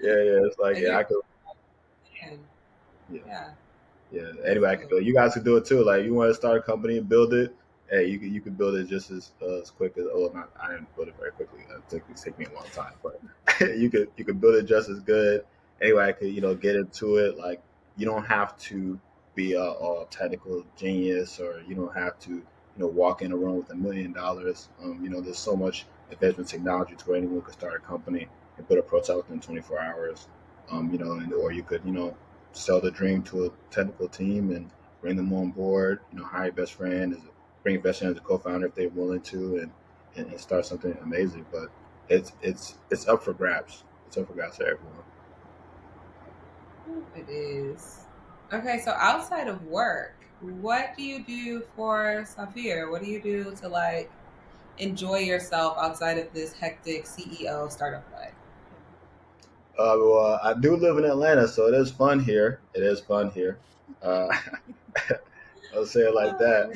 yeah. It's like, Like yeah, you're I could, man. yeah. Yeah. Yeah, That's anybody can do dope. it. You guys can do it too. Like you want to start a company and build it. Hey, you can build it just as quick as. Oh, not I didn't build it very quickly. It take me a long time, but you could build it just as good. Anybody could get into it. Like you don't have to be a technical genius, or you don't have to walk in a room with $1 million. There's so much advancement technology to where anyone could start a company and put a prototype within 24 hours. Or you could sell the dream to a technical team and bring them on board. Hire your best friend, bring your best friend as a co-founder if they're willing to, and start something amazing. But it's up for grabs. It's up for grabs for everyone. It is. Okay, so outside of work, what do you do for Safir? What do you do to like enjoy yourself outside of this hectic CEO startup life? Well, I do live in Atlanta, so it is fun here. It is fun here. Uh, I'll say it like that.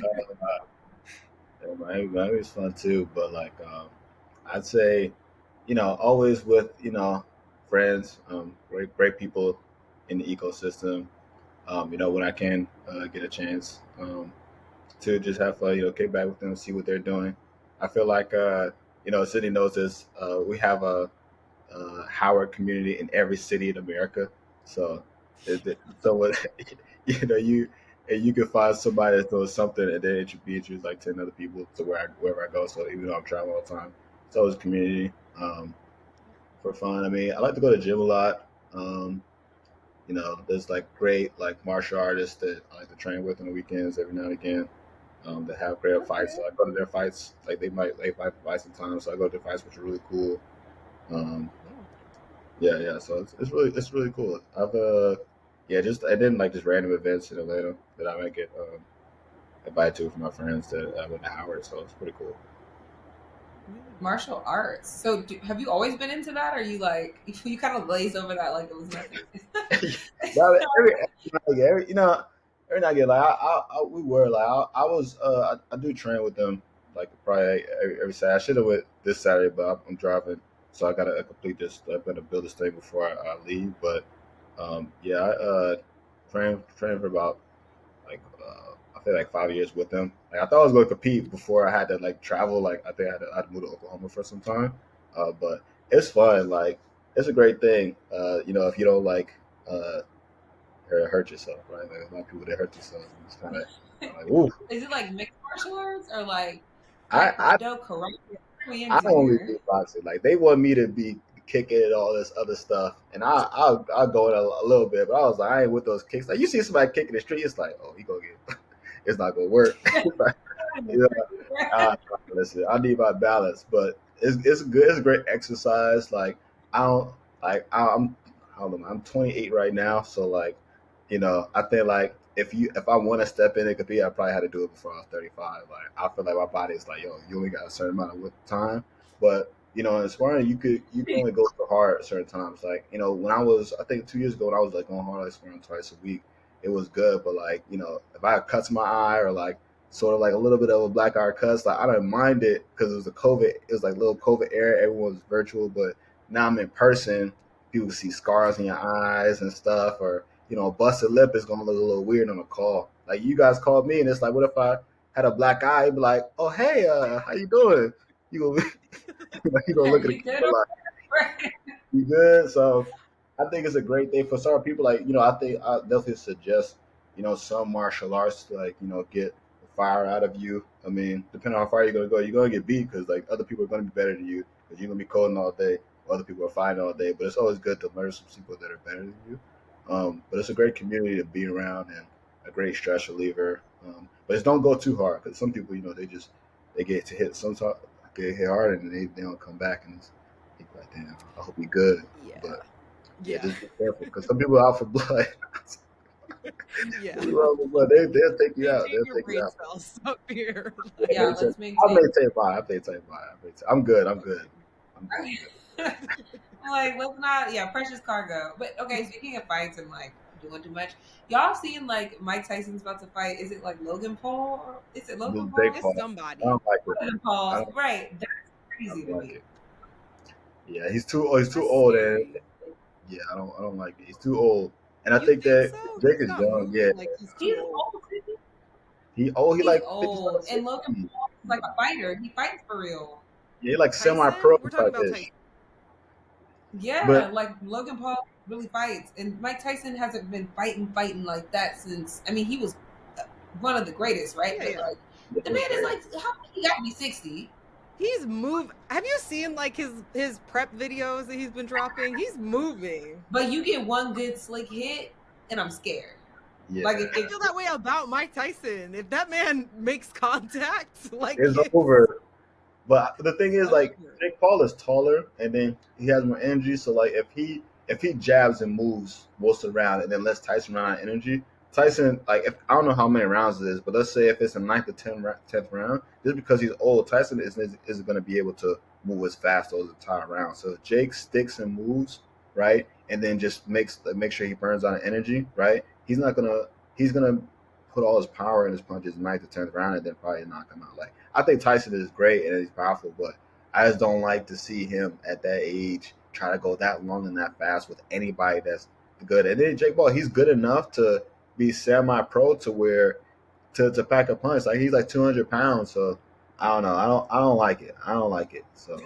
Miami's fun too, but like I'd say, always with friends, great people in the ecosystem. When I can get a chance to just have fun, kick back with them, see what they're doing. I feel like Sydney knows this. We have a Howard community in every city in America, so so what you and you can find somebody that's doing something and then introduce like 10 other people to wherever I go. So even though I'm traveling all the time, it's always a community for fun. I mean, I like to go to the gym a lot. There's like great like martial artists that I like to train with on the weekends every now and again. That have great fights. So I go to their fights. Like they fight sometimes, so I go to their fights, which are really cool. Um, Cool. yeah. So it's really cool. Yeah, just I didn't like just random events in Atlanta that I might get invited to from my friends that I went to Howard. So it's pretty cool. Yeah. Martial arts. So have you always been into that, or you like you kind of glaze over that like it was nothing? But every now and again, like we were like I was I do train with them like probably every Saturday. I should have went this Saturday, but I'm driving, so I gotta complete this. I gotta build this thing before I leave. But yeah, I trained for about like I think like 5 years with them. Like I thought I was going to compete before I had to like travel. Like I think I had to move to Oklahoma for some time. But it's fun. Like it's a great thing. If you don't like uh, hurt yourself, right? Like a lot of people that hurt themselves. And it's kind of like, ooh. Is it like mixed martial arts or like I, I taekwondo, karate? What are we I into only here? do boxing. Like they want me to be kicking and all this other stuff, and I'll go in a little bit. But I was like, I ain't with those kicks. Like you see somebody kicking the street, it's like, oh, he gonna get. It's not gonna work. You know, listen, I need my balance, but it's good. It's a great exercise. Like I don't like I'm how old am I? I'm 28 right now, so like I think like if I want to step in and compete, I probably had to do it before I was 35. Like I feel like my body is like, yo, you only got a certain amount of time, but in sparring you can only go so hard at certain times. Like when I think 2 years ago when I was like going hard, like sparring twice a week, it was good. But like if I had cuts in my eye or like sort of like a little bit of a black eye cuts. Like I don't mind it because it was the COVID. It was like little COVID era. Everyone was virtual, but now I'm in person. People see scars in your eyes and stuff, or a busted lip is gonna look a little weird on a call. Like you guys called me, and it's like, what if I had a black eye? You'd be like, oh hey, how you doing? You gonna you gonna look at the You good camera over like there? you good? So I think it's a great thing for some people. Like I think I definitely suggest some martial arts to like get the fire out of you. I mean, depending on how far you're gonna go, you're gonna get beat because like other people are gonna be better than you. because you're gonna be coding all day. Other people are fighting all day, but it's always good to learn some people that are better than you. But it's a great community to be around and a great stress reliever. But just don't go too hard because some people, they get to hit sometimes get hit hard and they don't come back and it's like, damn, I hope you're good. Yeah. But yeah, Yeah. just be careful because some people are out for blood. Yeah. But they'll take you out. Maintain They'll your take you brain out. cells up here. Yeah, Maintain- let's I maintain. maintain mine. I maintain mine. I'm good. I'm good. I'm good. Like, let's not, yeah, precious cargo. But okay, speaking of fights and like doing too much, y'all seen like Mike Tyson's about to fight? Is it like Logan Paul? Or is it Logan Paul? Jake It's Paul. somebody. I don't like it. Logan I Paul, don't, right? That's I crazy don't to like me. it. Yeah, he's too That's old, and scary. yeah, I don't like it. He's too old, and I You think think that so? Jake He's is not young. moving Yeah, like he's He's too old. old. He He's like 50, old, and Logan 60. Paul is like a fighter. He fights for real. Yeah, he like Tyson? semi-pro We're talking type about ish. Tyson. Yeah, But like Logan Paul really fights, and Mike Tyson hasn't been fighting like that since. I mean, he was one of the greatest, right? Yeah, But yeah. like, the man is like, how he got to be 60? He's Have you seen like his prep videos that he's been dropping? He's moving. But you get one good slick hit, and I'm scared. yeah, Like, I feel that way about Mike Tyson. If that man makes contact, like it's over. But the thing is, like, over. Jake Paul is taller, and then he has more energy. So, like, if he jabs and moves most of the round, and then lets Tyson run out of energy, Tyson, like, if I don't know how many rounds it is, but let's say if it's a ninth or 10th round, just because he's old, Tyson isn't going to be able to move as fast those entire round. So if Jake sticks and moves, right, and then just make sure he burns out of energy, right, he's gonna put all his power in his punches in ninth or 10th round, and then probably knock him out. Like, I think Tyson is great and he's powerful, but I just don't like to see him at that age try to go that long and that fast with anybody that's good. And then Jake Paul, he's good enough to be semi-pro to where to pack a punch. Like, he's like 200 pounds, so I don't know. I don't like it. I don't like it. So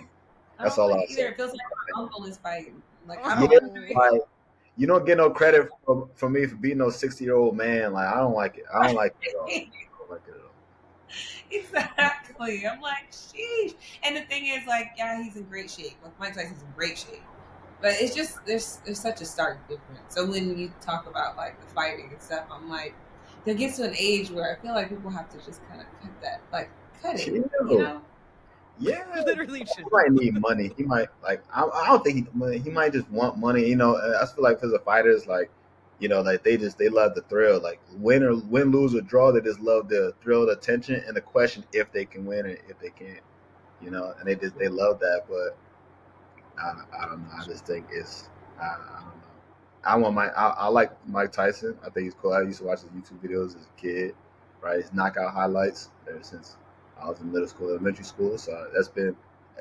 that's all I'll say. It feels like my uncle is fighting. Like, I I don't don't Yeah, like, you don't get no credit from me for being no 60-year-old man. Like, I don't like it. I don't like it at all. I don't like it at all. Exactly. I'm like, sheesh. And the thing is, like, yeah, he's in great shape. Like, Mike Tyson's in great shape. But it's just there's such a stark difference. So when you talk about like the fighting and stuff, I'm like, there gets to an age where I feel like people have to just kind of cut it. You know? Yeah, Literally he should. might need money. He might like. I don't think he might just want money. You know, I feel like because the fighters, like, like they love the thrill. Like, win, lose, or draw, they just love the thrill, the tension, and the question if they can win and if they can't. And they love that. But I don't know. I just think it's I don't know. I like Mike Tyson. I think he's cool. I used to watch his YouTube videos as a kid, right? His knockout highlights ever since I was in middle school, elementary school. So that's been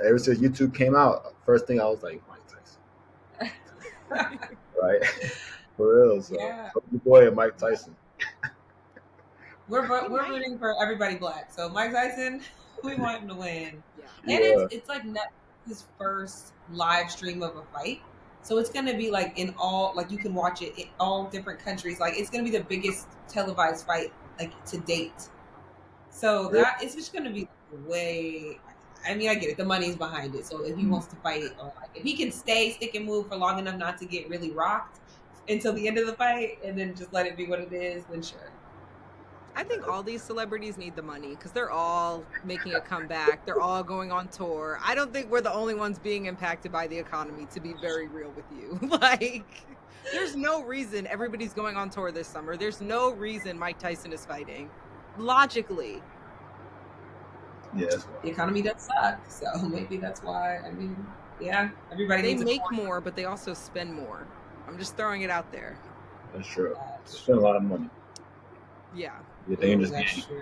ever since YouTube came out. First thing I was like, Mike Tyson, right? For real. So Yeah. your boy and Mike Tyson. We're rooting for everybody black. So Mike Tyson, we want him to win. Yeah. And it's like his first live stream of a fight. So it's gonna be like in all, like, you can watch it in all different countries. Like, it's gonna be the biggest televised fight like to date. So that it's just gonna be way. I mean, I get it. The money's behind it. So if he wants to fight, or like if he can stick and move for long enough not to get really rocked until the end of the fight, and then just let it be what it is, then sure. I think all these celebrities need the money because they're all making a comeback. They're all going on tour. I don't think we're the only ones being impacted by the economy, to be very real with you. Like, there's no reason everybody's going on tour this summer. There's no reason Mike Tyson is fighting. Logically. Yes. The economy does suck, so maybe that's why. I mean, yeah, everybody They needs make more, but they also spend more. I'm just throwing it out there. That's true. Spend a lot of money. Yeah. You're dangerous. That's true.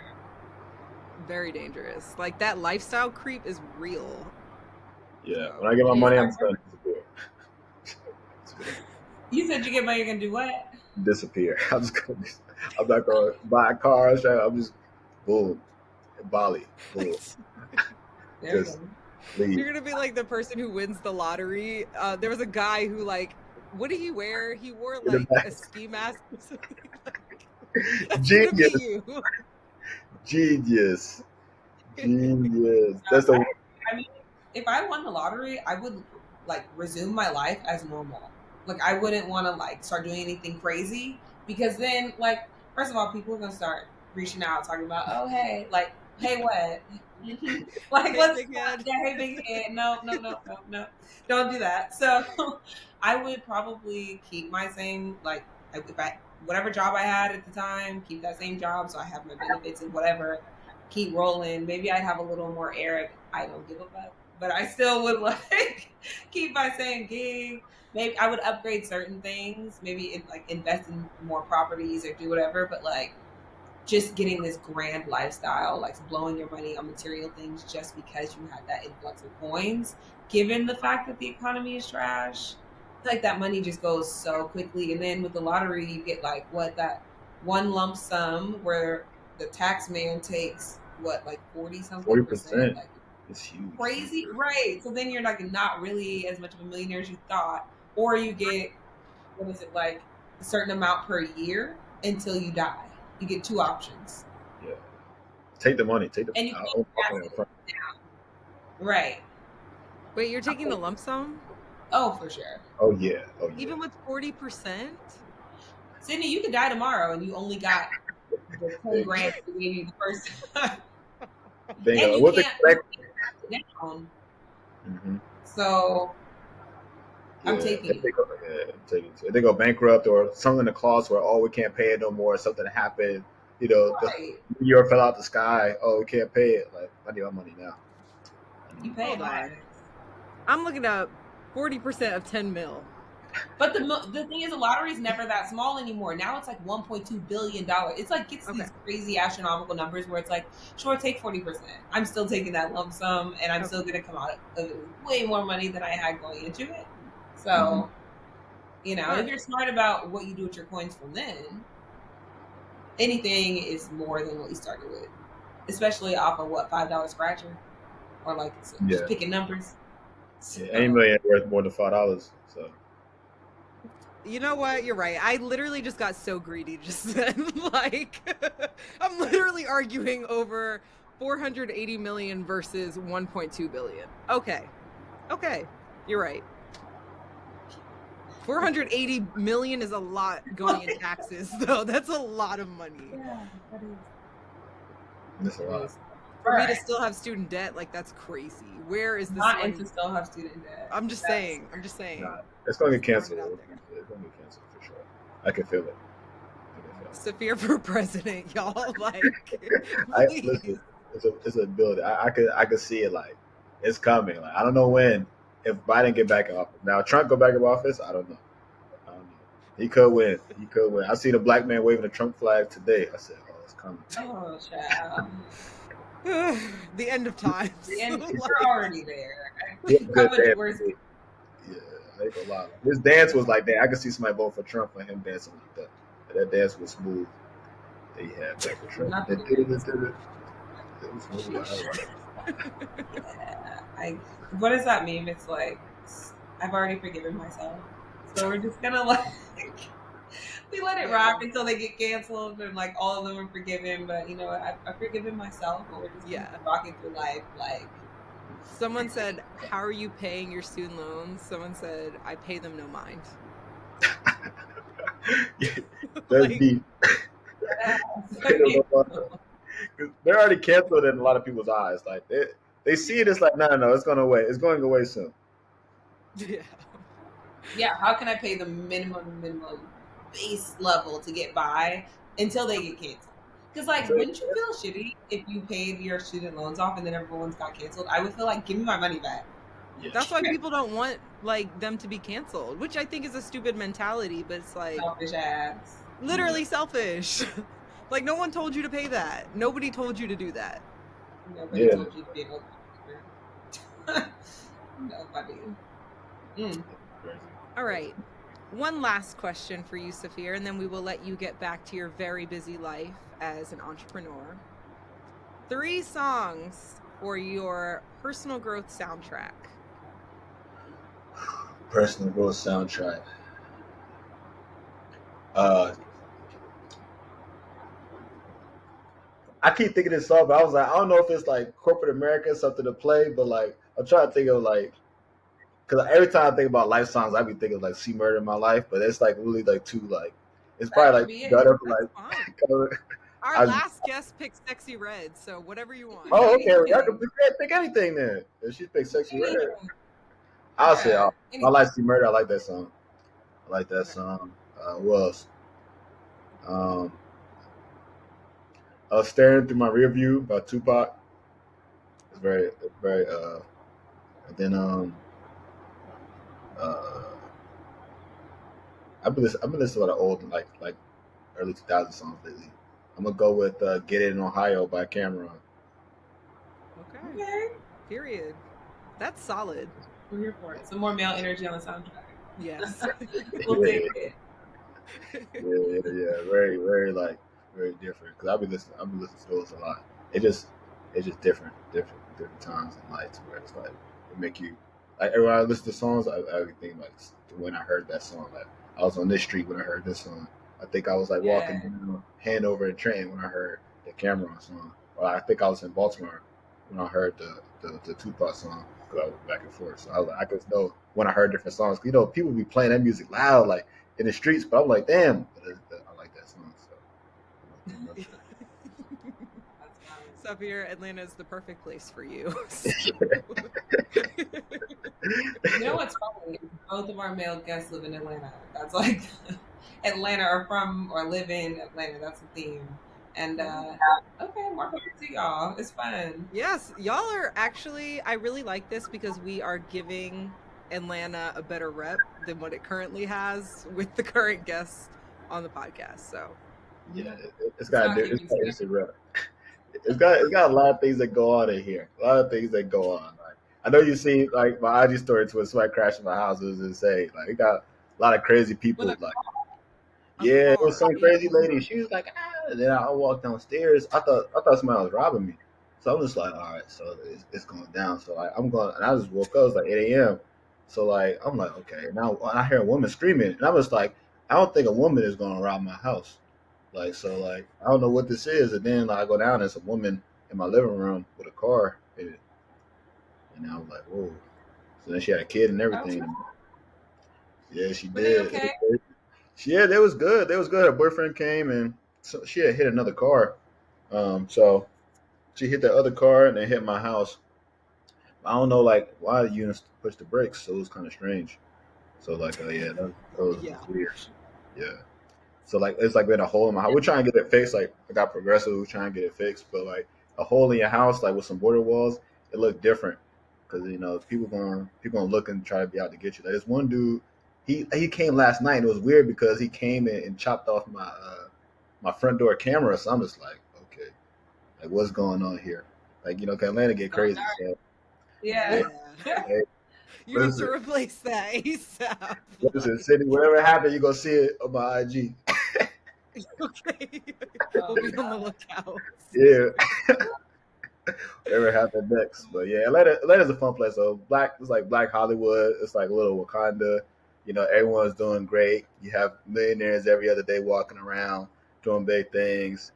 Very dangerous. Like, that lifestyle creep is real. Yeah. When I get my money, I'm going to disappear. You said you get money, you're gonna do what? Disappear. I'm not gonna buy a car. I'm just boom, Bali, boom. Just leave. You're gonna be like the person who wins the lottery. There was a guy who, like, what did he wear? He wore like a ski mask or something. Genius. Genius. That's the. I mean, if I won the lottery, I would like resume my life as normal. Like I wouldn't want to like start doing anything crazy because then like first of all, people are gonna start reaching out talking about, oh hey, like hey what? Like Hey, let's big head. yeah, hey big head. No, no, no, no, no. Don't do that. So I would probably keep my same like if I whatever job I had at the time, keep that same job so I have my benefits and whatever, keep rolling. Maybe I'd have a little more air of I don't give a fuck. But I still would like keep my same gig. Maybe I would upgrade certain things, maybe like invest in more properties or do whatever, but like just getting this grand lifestyle, like blowing your money on material things just because you had that influx of coins, given the fact that the economy is trash, like that money just goes so quickly. And then with the lottery, you get like what that one lump sum where the tax man takes what like 40 something percent, 40%. like It's huge. crazy, right? So then you're like not really as much of a millionaire as you thought, or you get what is it like a certain amount per year until you die. You get two options. Yeah. Take the money. Take the. And you I can't own pass property up it front. down. Right. Wait, you're taking the lump sum? Oh, for sure. Oh yeah. Oh yeah. Even with 40%? Sydney, you could die tomorrow and you only got the 10 grand that we gave you the first time. And you What's the can't correct? pass it down. Mm-hmm. So Yeah. I'm taking it. If they go bankrupt or something in the clause where we can't pay it no more. Something happened. The Right. year fell out the sky. Oh, we can't pay it. Like I need my money now. You pay Hold my on. ass. I'm looking up 40% of 10 mil. But the thing is, the lottery is never that small anymore. Now it's like $1.2 billion. It's like gets these crazy astronomical numbers where it's like, sure, take 40%. I'm still taking that lump sum, and I'm still going to come out of way more money than I had going into it. So, if you're smart about what you do with your coins from then, anything is more than what you started with, especially off of what $5 scratcher or like just picking numbers. So, any million worth more than $5. So. You know what? You're right. I literally just got so greedy just then. Like, I'm literally arguing over 480 million versus 1.2 billion. Okay. You're right. 480 million is a lot going in taxes, though. That's a lot of money. Yeah, that is. That's a lot. For me to still have student debt, like that's crazy. Where is this not money? And to still have student debt. I'm just saying. Nah, it's going to get canceled. It's going to get canceled for sure. I can feel it. Safir for president, y'all. Like, listen, it's a ability. I could see it. Like, it's coming. Like, I don't know when. If Biden get back in office, now Trump go back in office, I don't know. He could win. I see the black man waving the Trump flag today. I said, "Oh, it's coming." Oh, child. The end of time. We're already there. Yeah, I ain't gonna lie. His dance was like that. I could see somebody vote for Trump for him dancing like that. That dance was smooth. That he had back for Trump. It was smooth. What does that mean? It's like I've already forgiven myself, so we're just gonna like we let it rock until they get canceled, and like all of them are forgiven. But you know what? I've forgiven myself, but we're just rocking through life. Like someone said, "How are you paying your student loans?" Someone said, "I pay them no mind." That's deep. They're already canceled in a lot of people's eyes. Like they see it as like, no, it's going away. It's going away soon. Yeah. How can I pay the minimum base level to get by until they get canceled? Because like, wouldn't you feel shitty if you paid your student loans off and then everyone's got canceled? I would feel like, give me my money back. Yeah. That's why people don't want like them to be canceled, which I think is a stupid mentality. But it's like selfish ass. Literally selfish. Like no one told you to pay that. Nobody told you to do that. Nobody told you to be an Nobody. All right. One last question for you, Safir, and then we will let you get back to your very busy life as an entrepreneur. 3 songs for your personal growth soundtrack. Personal growth soundtrack. I keep thinking this song, but I was like, I don't know if it's like corporate America, something to play, but like I'm trying to think of like, because every time I think about life songs, I be thinking like "See Murder in My Life," but it's like really like too like, it's That probably could like be it. gutter That's like. fine. Kinda, Our I, last guest picked Sexy Red, so whatever you want. oh, okay. Well, I Anything. could pick anything then. If she picked "Sexy Red," Anything. I'll say, Yeah. oh, I like "See Murder." I like that song. I like that Okay. song. Who else? Um, "Staring Through My Rear View" by Tupac. It's very. And then uh, I've been listening to a lot of old like early 2000 songs lately. I'm gonna go with "Get It in Ohio" by Cameron. Okay. Okay. Period. That's solid. We're here for it. Some more male energy on the soundtrack. Yes. We'll Yeah, take it. very, very like very different. Because I've been listening to those a lot. It's just different times and nights where it's like it make you like every time I listen to songs, I think like when I heard that song, like I was on this street when I heard this song. I think I was like walking Yeah. down Hanover and Trenton when I heard the Cameron song, or I think I was in Baltimore when I heard the Tupac song. Because I was back and forth, so I could know when I heard different songs. You know, people be playing that music loud, like in the streets, but I'm like, damn, I like that song. So, That's funny. Safir, Atlanta is the perfect place for you. So. You know what's funny? Both of our male guests live in Atlanta. That's like Atlanta or from or live in Atlanta. That's the theme. And okay, more power to y'all. It's fun. Yes, y'all are actually, I really like this because we are giving Atlanta a better rep than what it currently has with the current guests on the podcast. So, yeah, it's It's got not it's giving got it's got a lot of things that go on in here. A lot of things that go on. Like I know you see like my IG story to when somebody crashed in my house. It was insane. Like it got a lot of crazy with people. a Like a yeah, it was car. some Yeah. crazy lady. She was like, ah. And then I walked downstairs. I thought somebody was robbing me. So I'm just like, all right, so it's going down. So like I'm going, and I just woke up. It was like 8 a.m. So like I'm like, okay. Now I hear a woman screaming, and I'm just like, I don't think a woman is going to rob my house. Like so, like I don't know what this is. And then like, I go down, and there's a woman in my living room with a car in it, and I was like, whoa. So then she had a kid and oh, everything. Yeah, she were they did. okay? Yeah, that was good. That was good. Her boyfriend came and so she had hit another car. So she hit the other car and then hit my house. I don't know like why the units pushed the brakes, so it was kind of strange. So like, yeah, that was Yeah. weird. Yeah. So like, it's like been a hole in my house. We're trying to get it fixed. Like I got progressive. We're trying to get it fixed, but like a hole in your house, like with some border walls, it looked different because you know people gonna look and try to be out to get you. Like this one dude, he came last night. And it was weird because he came in and chopped off my front door camera. So I'm just like, okay, like what's going on here? Like you know, 'cause Atlanta get Going crazy. dark. So yeah, Yeah. Yeah. hey, You have to listen, replace that ASAP. listen, Like, city, whatever happened, you gonna see it on my IG. okay. Oh We'll be on the God. lookout. Yeah. Whatever happened next. But yeah, Atlanta's a fun place. So it's like Black Hollywood. It's like a little Wakanda. You know, everyone's doing great. You have millionaires every other day walking around doing big things.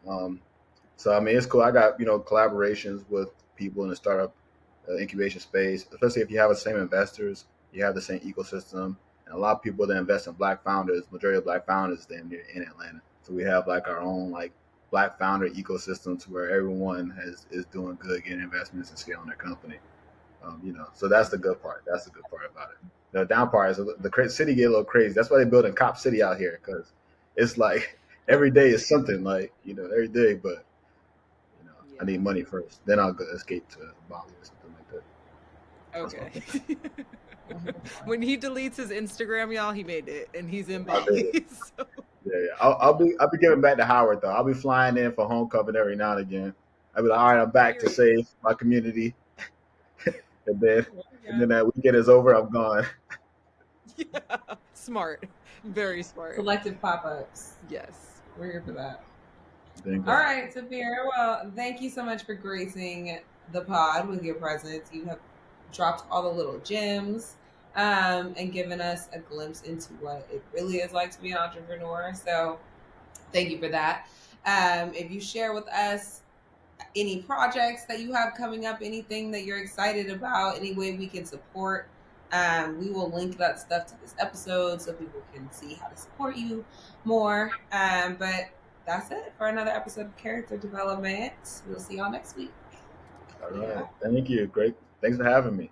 So I mean, it's cool. I got collaborations with people in the startup incubation space, especially if you have the same investors, you have the same ecosystem, and a lot of people that invest in Black founders. Majority of Black founders damn near in Atlanta. So we have like our own like Black founder ecosystem to where everyone is doing good, getting investments and scaling their company. So that's the good part. That's the good part about it. The down part is the city get a little crazy. That's why they're building Cop City out here because it's like every day is something like every day. But I need Yeah. money first, then I'll go escape to Bali or something like that. That's what I'm Okay. When he deletes his Instagram, y'all, he made it, and he's in I Bali. did. So. Yeah, yeah. I'll be giving back to Howard though. I'll be flying in for homecoming every now and again. I'll be like, all right, I'm back to save my community, and then that weekend is over, I'm gone. Yeah. Smart. Very smart. Selective pop-ups. Yes. We're here for that. Then All right, Safir. Well, thank you so much for gracing the pod with your presence. You have dropped all the little gems and given us a glimpse into what it really is like to be an entrepreneur. So thank you for that. If you share with us any projects that you have coming up, anything that you're excited about, any way we can support. We will link that stuff to this episode so people can see how to support you more. But that's it for another episode of Character Development. We'll see y'all next week. All right. Thank you. Great. Thanks for having me.